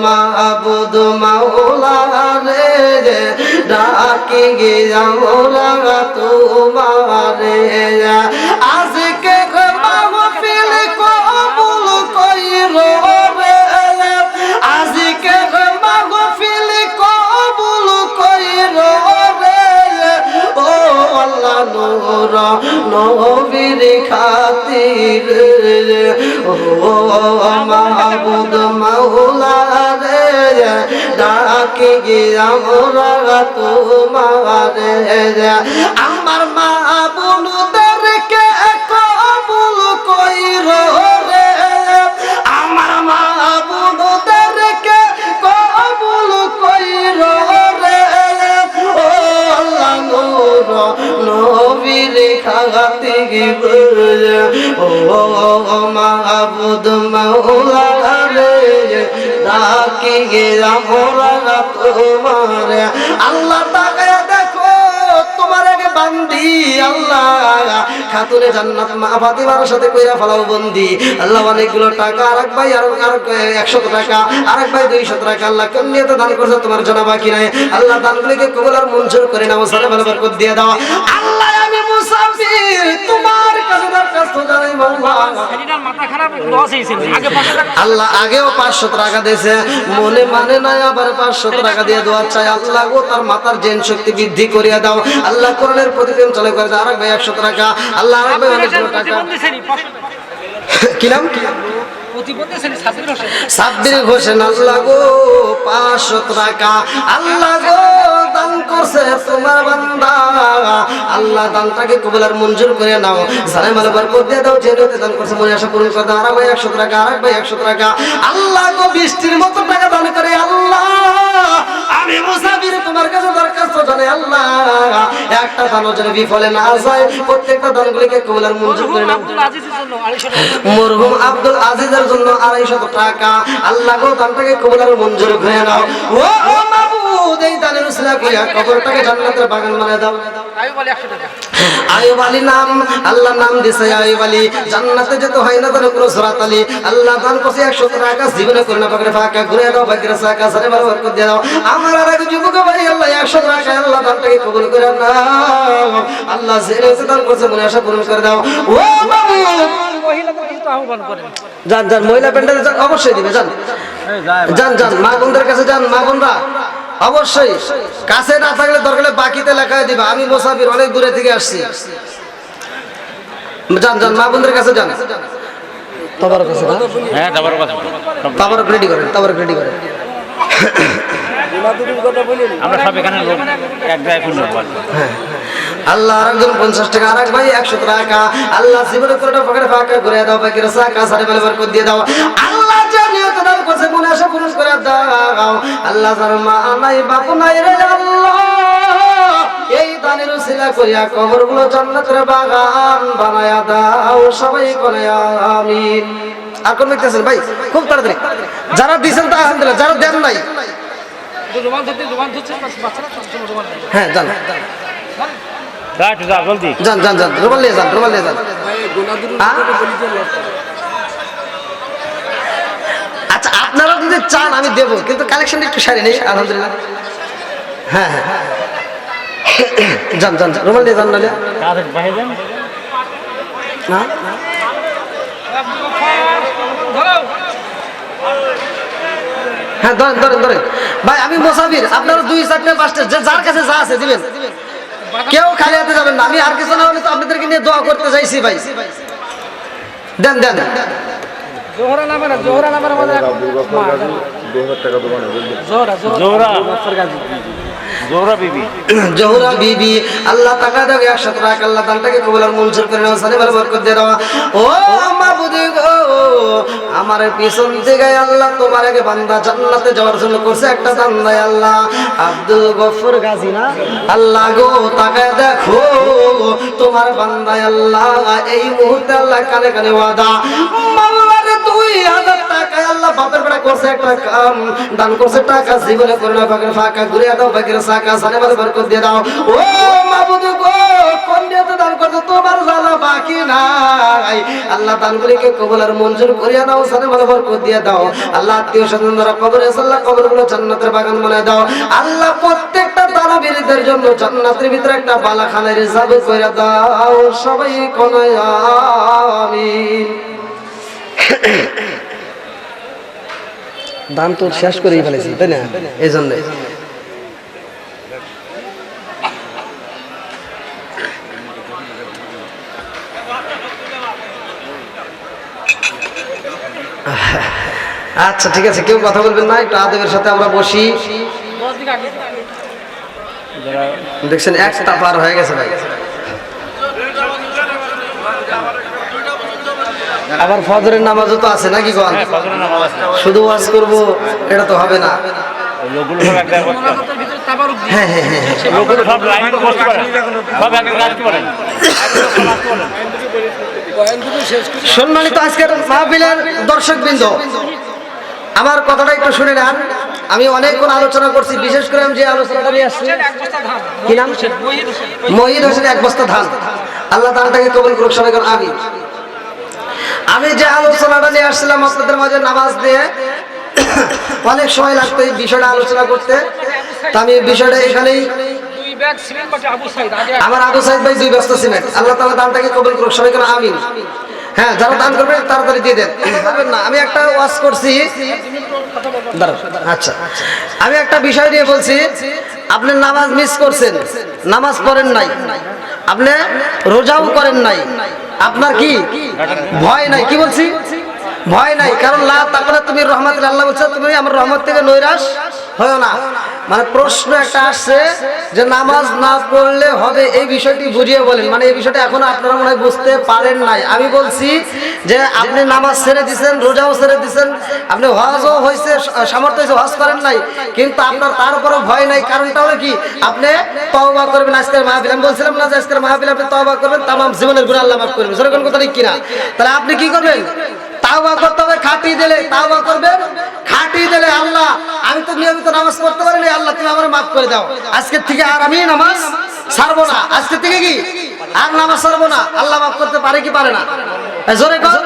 মাবুদ মাওলা রে ডাকি আমরা তোমারে আজকে মাহফিল কবুল কইরো রে আজকে মাহফিল কবুল কইরো রে ও আল্লাহ নূর নবীর খাতির ও মাহবুব মাওলা রে ডাকি আমরা তোমারে আমার মা বোনদেরকে কবুল কইরো রে আমার মা বোনদেরকে কবুল কইরো রে ও আল্লাহ নূর নবীর খাতির ও মাবুদ মাওলা রে ডাকি আমরা তোমারে আল্লাহ তাকায়া দেখো তোমার আগে বান্দি আল্লাহ খাতুনে জান্নাত মা ফাতিমার সাথে কইরা ফলাও বন্দি আল্লাহ অনেকগুলো টাকা আরেক ভাই আর 100 টাকা আরেক ভাই 200 টাকা আল্লাহ কোন নিয়তে দান করছে তোমার জানা বাকি নাই আল্লাহ দানগুলোকে কবুল আর মঞ্জুর করে নাও সারা ভালো বরকত দিয়ে দাও আল্লাহ আমি মুসাফির তোমার কাছে দরখাস্ত জানাই আল্লাহ এটার মাথা খারাপ লস হয়েছিল আগে 500 টাকা আল্লাহ আগেও 500 টাকা দিয়েছে মনে মানে নাই আবার 500 টাকা দিয়ে দোয়া চাই আল্লাহ গো তার মাথার জেন শক্তি বৃদ্ধি করিয়া দাও আল্লাহ কোরআনের প্রতিদিন চালু করে দাও আরেক ভাই 100 টাকা আল্লাহ আরেক ভাই অনেকগুলো টাকা কি নাম সাব্বির হোসেন আল্লাহ গো 500 টাকা আল্লাহ গো দান করছে তোমার বান্দা আল্লাহ দানটাকে কবুল আর মঞ্জুর করে নাও জানে মাল বরকত দিয়ে দাও যেতে দান করছে মনে আশা পূরণ করে দাও আরেক ভাই 100 টাকা আরেক ভাই 100 টাকা আল্লাহ গো বৃষ্টির মতো টাকা দান করে আল্লাহ আমি মুসাফির তোমার কাছে দরখাস্ত জানাই আল্লাহ একটা দানও যেন বিফলে না যায় প্রত্যেকটা দানগুলিকে কবুল আর মঞ্জুর করে নাও মরহুম আব্দুল আজিজের জন্য 250 টাকা আল্লাহ গো দানটাকে কবুল আর মঞ্জুর করে নাও ও মাবুদ এই দানের উসিলা কইরা কবরটাকে জান্নাতের বাগান বানায় দাও আয়ুব আলী নাম আল্লাহ নাম দিছে আয়ুব আলী জান্নাতে যেতে হয় না তার কোনো সুরাত আলী আল্লাহ দান করছে 100 টাকা জীবনে করে না পাকড়ে ফাঁকা ঘুরে দাও বাকিরা সাকা সারে ভালো বরকত দিয়ে দাও আমার আর এক যুবক ভাই আল্লাহ 100 টাকা আল্লাহ দানটাকে কবুল করে নাও আল্লাহ জেনে দান করছে মনে আশা পূরণ করে দাও ও মাবুদ মহিলাদের কিন্তু আহ্বান করেন যান যান মহিলা প্যান্ডেলে যান অবশ্যই দিবে যান যান যান মা বোনদের কাছে যান মা বোনরা অবশ্যই কাছে না থাকলে দরকারে বাকিতে লেখায় দিবা আমি মুসাফির অনেক দূরে থেকে আসছি যান যান মা বোনদের কাছে যান তাবারক আছে না হ্যাঁ তাবারক আছে তাবারক রেডি করেন তাবারক রেডি করেন আমরা সব এখানে লোক এক জায়গায় খুঁজে আল্লাহ আরেকজন 50 টাকা আরেক ভাই 100 টাকা আল্লাহ জীবনে করে পকেটে ফাঁকা করে দাও বাকিরা সাকা সারে ভালো বরকত দিয়ে দাও আল্লাহ জানিয়ত দান করছে মনে আশা পূরণ করে দাও আল্লাহ যার মা নাই বাপ নাই রে আল্লাহ এই দানের উসিলা করিয়া কবরগুলো জান্নাতের বাগান বানায়া দাও সবাই বলে আমিন আর কোন ব্যক্তি আছেন ভাই খুব তাড়াতাড়ি যারা দিবেন তা আলহামদুলিল্লাহ যারা দেন নাই হ্যাঁ যান যান যান যান রুমাল নিয়ে যান রুমাল নিয়ে যান আচ্ছা আপনারা যদি চান আমি দেবো কিন্তু কালেকশন একটু সারি নেই আলহামদুলিল্লাহ হ্যাঁ হ্যাঁ যান যান রুমাল নিয়ে যান নাহলে হ্যাঁ হ্যাঁ ধরেন ধরেন ধরেন ভাই আমি মুসাফির আপনারা 2 4 5টা যার কাছে যা আছে দিবেন কেউ খালি হাতে যাবেন না আমি আর কিছু না হলে তো আপনাদেরকে নিয়ে দোয়া করতে চাইছি ভাই দেন দেন জোহরা নামে না জোহরা নামের আমাদের 2000 টাকা দোকানে জোহরা জোহরা জোহরা বিবি জোহরা বিবি আল্লাহ টাকা দাও 100 টাকা আল্লাহ দানটাকে কবুল আর মঞ্জুর করে নাও সারে ভালো বরকত দিয়ে দাও ও মাবুদ গো আমার পিছন থেকে আল্লাহ তোমার আগে বান্দা জান্নাতে যাওয়ার জন্য করছে একটা দান দেয় আল্লাহ আব্দুল গফর গাজী না আল্লাহ গো তাকায় দেখো তোমার বান্দা আল্লাহ এই মুহূর্তে আল্লাহ কানে কানে ওয়াদা মাওলার 2000 টাকা আল্লাহ বাপের বেটা করছে একটা কাম দান করছে টাকা জীবনে করে না ফাঁকা ঘুরে দাও বাকিরা সাকা সারে ভালো বরকত দিয়ে দাও ও মাবুদ গো কোন নিয়তে দান করছো তোমার জানা বাকি নাই। আল্লাহ দানগুলিকে কবুল আর মঞ্জুর করিয়া দাও, সাথে ভালো বরকত দিয়ে দাও। আল্লাহ আত্মীয় স্বজন যারা কবরে আছে আল্লাহ কবরগুলো জান্নাতের বাগান বানায় দাও। আল্লাহ প্রত্যেকটা তারাবীরদের জন্য জান্নাতের ভিতরে একটা বালাখানের হিসাবে করে দাও। সবাই কোন আমিন। দান তো শেষ করেই ফেলেছি, তাই না? এই জন্য আচ্ছা ঠিক আছে, কেউ কথা বলবেন না, একটু আদবের সাথে আমরা বসি। দেখছেন একটা পার হয়ে গেছে ভাই। আবার ফজরের নামাজও তো আছে নাকি গন? ফজরের নামাজ আছে। শুধু ওয়াজ করবো এটা তো হবে না। লোকগুলো সব এক জায়গায় বসতে পারে। হ্যাঁ হ্যাঁ হ্যাঁ হ্যাঁ। লোকগুলো সব লাইন করে বসতে পারে, সব এক জায়গায় আসতে পারেন। সম্মানিত আজকের মাহফিলের দর্শকবৃন্দ, আমার কথাটা একটু শুনে নেন। আমি অনেকক্ষণ আলোচনা করছি, বিশেষ করে আমি যে আলোচনাটা নিয়ে আসছি, কি নাম? মহিদ হোসেন এক বস্তা ধান। আল্লাহ ধানটাকে কবুল করুক, সবাই বলুন আমিন। আমি যে আলোচনাটা নিয়ে আসছিলাম আপনাদের মাঝে নামাজ দিয়ে, অনেক সময় লাগতো এই বিষয়টা আলোচনা করতে। তা আমি বিষয়টা এখানেই, আমার আবু সাইদ ভাই 2 বস্তা সিমেন্ট। আল্লাহ তাআলা দানটাকে কবুল করুক, সবাই বলুন আমিন। হ্যাঁ, যারা দান করবেন তাড়াতাড়ি দিয়ে দেন, পারবেন না। আমি একটা ওয়াজ করছি, আচ্ছা আমি একটা বিষয় নিয়ে বলছি। আপনি নামাজ মিস করছেন, নামাজ পড়েন নাই, আপনি রোজাও করেন নাই, আপনার কি ভয় নাই? কি বলছি? ভয় নাই। কারণ লা তাকনা তুমি রহমাতুল আল্লাহ বলছে, তুমি আমার রহমত থেকে নৈরাশ হয় না। মানে প্রশ্ন একটা আসছে যে নামাজ না পড়লে হবে, এই বিষয়টি বুঝিয়ে বলেন। মানে এই বিষয়টা এখনো আপনারা মনে হয় বুঝতে পারেন নাই। আমি বলছি যে আপনি নামাজ ছেড়ে দিচ্ছেন, রোজাও ছেড়ে দিচ্ছেন, আপনি হজও হয়েছে, সামর্থ্য হয়েছে, হজ করেন নাই, কিন্তু আপনার তার উপরও ভয় নাই। কারণটা হলো কি? আপনি তওবা করবেন। আজকের মাহফিল আমি বলছিলাম না যে আজকের মাহফিল আপনি তওবা করবেন, তামাম জীবনের গুনাহ আল্লাহ মাফ করবেন। সেরকম কথা ঠিক কিনা? তাহলে আপনি কি করবেন? তাওবা করতে হবে, খাঁটি দিলে তাওবা করবেন, খাঁটি দিলে আল্লাহ আমি তো নিয়মিত নামাজ পড়তে পারিনি, আল্লাহ তুমি আমার মাফ করে দাও, আজকের থেকে আর আমি নামাজ ছাড়বো না, আজকের থেকে কি আর নামাজ ছাড়বো না। আল্লাহ মাফ করতে পারে কি পারে না? জোরে কর,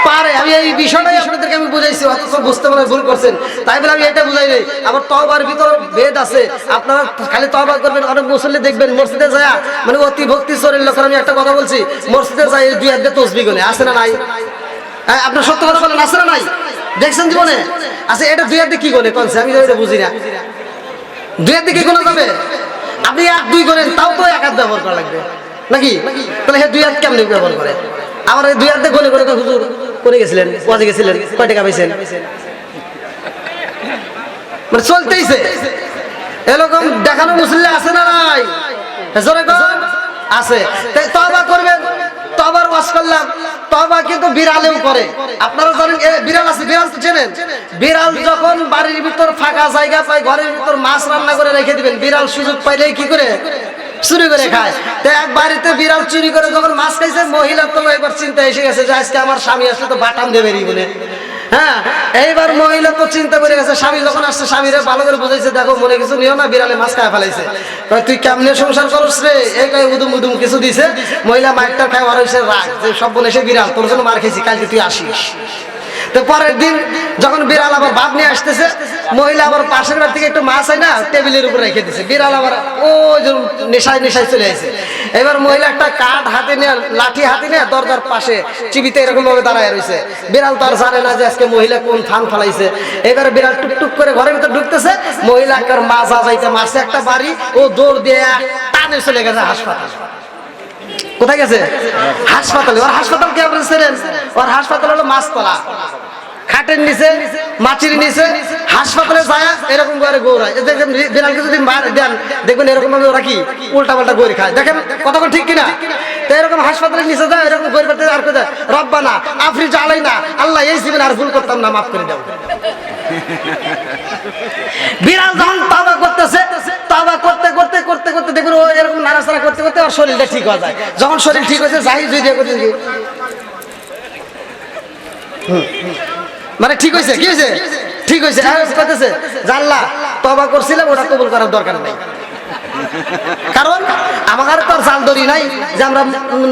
পারে। আমি এই বিষয়টাই আপনাদেরকে আমি বুঝাইছি, অথচ বুঝতে মনে ভুল করছেন, তাই বলে আমি এটা বুঝাই নাই। আবার তওবার ভিতর ভেদ আছে। আপনারা খালি তওবা করবেন, অনেক মুসল্লি দেখবেন মসজিদে যায়, মানে অতি ভক্তি চোরের লোকের। আমি একটা কথা বলছি, মসজিদে যায় 2 হাত দিয়ে তসবিহ গুনে, আছে না নাই? আপনার সত্য কথা বলেন, আছে না নাই? দেখছেন জীবনে? আচ্ছা, এটা 2 হাতে কি গনে কোনছে? আমি এটা বুঝি না। 2 হাতে কি গোনা যাবে? আপনি 1-2 করেন, তাও তো 1 হাত ব্যবহার করা লাগবে নাকি? তাহলে 2 হাত কেমনে ব্যবহার করে? আমার 2 হাতে গনে গনে হুজুর করে গেছিলেন, ওয়াজে গেছিলেন, কয় টাকা পাইছেন? মানে চলতেইছে এরকম দেখানো মুসল্লি আছে না নাই? জোরে কর, আছে। তাই তওবা করবেন, তওবার ওয়াজ করলাম। তওবা কিন্তু বিড়ালেও করে। আপনারা জানেন বিড়াল আছে, বিড়াল তো চেনেন? বিড়াল যখন বাড়ির ভিতর ফাঁকা জায়গা পায়, ঘরের ভিতর মাছ রান্না করে রেখে দিবেন, বিড়াল সুযোগ পাইলেই কি করে? চুরি করে খায়। তো এক বাড়িতে বিড়াল চুরি করে যখন মাছ খাইছে, মহিলা তো এবার চিন্তা এসে গেছে যে আজকে আমার স্বামী আসলে তো বাটাম দেবেরই বলে। হ্যাঁ, এইবার মহিলা তো চিন্তা করে গেছে। স্বামী যখন আসছে, স্বামীরে ভালো করে বুঝাইছে, দেখো মনে কিছু নিও না, বিড়ালে মাছ খায় ফেলাইছে। তুই কেমনে সংসার করস রে? এই কয় উদুম উদুম কিছু দিছে। মহিলা মাইকটা খায়, আর হয়েছে রাগ যে সব বোন এসে বিড়াল তোর জন্য মার খেয়েছি, কালকে তুই আসিস। তো পরের দিন যখন বিড়াল আবার ভাত নিয়ে আসতেছে, মহিলা আবার পাশের বাড়ি থেকে একটু মাছ হয় না, টেবিলের উপর রেখে দিছে। বিড়াল আবার ওই যে নেশায় নেশায় চলে আসে। এবার মহিলা একটা কাঠ হাতে নিয়ে, লাঠি হাতে নিয়ে দরজার পাশে চিবিতে এরকম ভাবে দাঁড়ায় রয়েছে। বিড়াল তো আর জানে না যে আজকে মহিলা কোন থান ফেলাইছে। এবার বিড়াল টুকটুক করে ঘরের ভিতর ঢুকতেছে, মহিলা একবার মাজা যাইতে মারছে একটা বাড়ি, ও দৌড় দিয়ে টানে চলে গেছে হাসপাতাল। কোথায় গেছে? হাসপাতালে। ওর হাসপাতাল কে আপনি চেনেন? ওর হাসপাতাল হলো মাছতলা, খাটের নিচে, মাছির নিচে। হাসপাতালে যায় এরকম করে গৌড়ায়। দেখেন বিড়ালকে যদি দেন, দেখবেন এরকম ভাবে ওরা কি উল্টা পাল্টা গৌড়ি খায়। দেখেন কতক্ষণ ঠিক কিনা? তো এরকম হাসপাতালের নিচে যায়, এরকম গৌড়ি করতে আর কোথায় রব্বানা আফরি জ্বালাই না, আল্লাহ এই জীবনে আর ভুল করতাম না, মাফ করে দাও। বিড়াল যখন তওবা করতেছে, তওবা করতে করতে করতে করতে দেখবেন ও এরকম নাড়াচাড়া করতে করতে ওর শরীরটা ঠিক হয়ে যায়। যখন শরীর ঠিক হয়েছে, যাই জুই করতে মানে ঠিক হয়েছে, কি হয়েছে? ঠিক হয়েছে। কইতেছে যে আল্লাহ তওবা করছিলাম, ওটা কবুল করার দরকার নেই। কারণ আমার তো আর জাল দড়ি নাই যে আমরা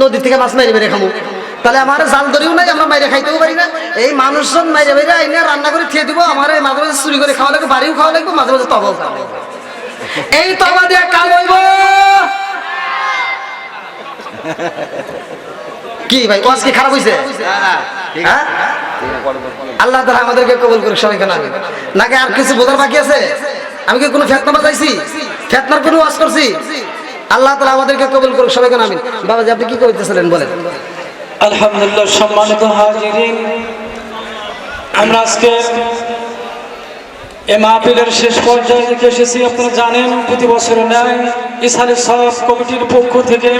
নদী থেকে মাছ মারি মেরে খাবো, তাহলে আমার জাল দড়িও নাই, আমরা মাইরে খাইতেও পারি না। এই মানুষজন মাইরে মাইরে আইনে রান্না করে খেয়ে দিব, আমার মাঝে মাঝে চুরি করে খাওয়া লাগবে, বাড়িও খাওয়া লাগবে, মাঝে মাঝে তবাও খাওয়া লাগবে। এই তবা দিয়ে কাল হইব কি ভাই? ওয়াজ কি খারাপ হয়েছে? হ্যাঁ, আল্লাহ তাআলা আমাদেরকে কবুল করুক সবাইকে। নাকি আর কিছু বোঝার বাকি আছে? আমি কি কোনো ফেতনা বাজাইছি? ফেতনার কোনো ওয়াজ করছি? আল্লাহ তাআলা আমাদেরকে কবুল করুক সবাইকে। আমিন। বাবাজি আপনি কি কইতেছিলেন বলেন? আলহামদুলিল্লাহ। সম্মানিত হাজিরিন, আমরা আজকে এই মাহফিলের শেষ পর্যায়ে দেখে এসেছি। আপনারা জানেন প্রতি বছরের ন্যায় ইসহালের সব কমিটির পক্ষ থেকে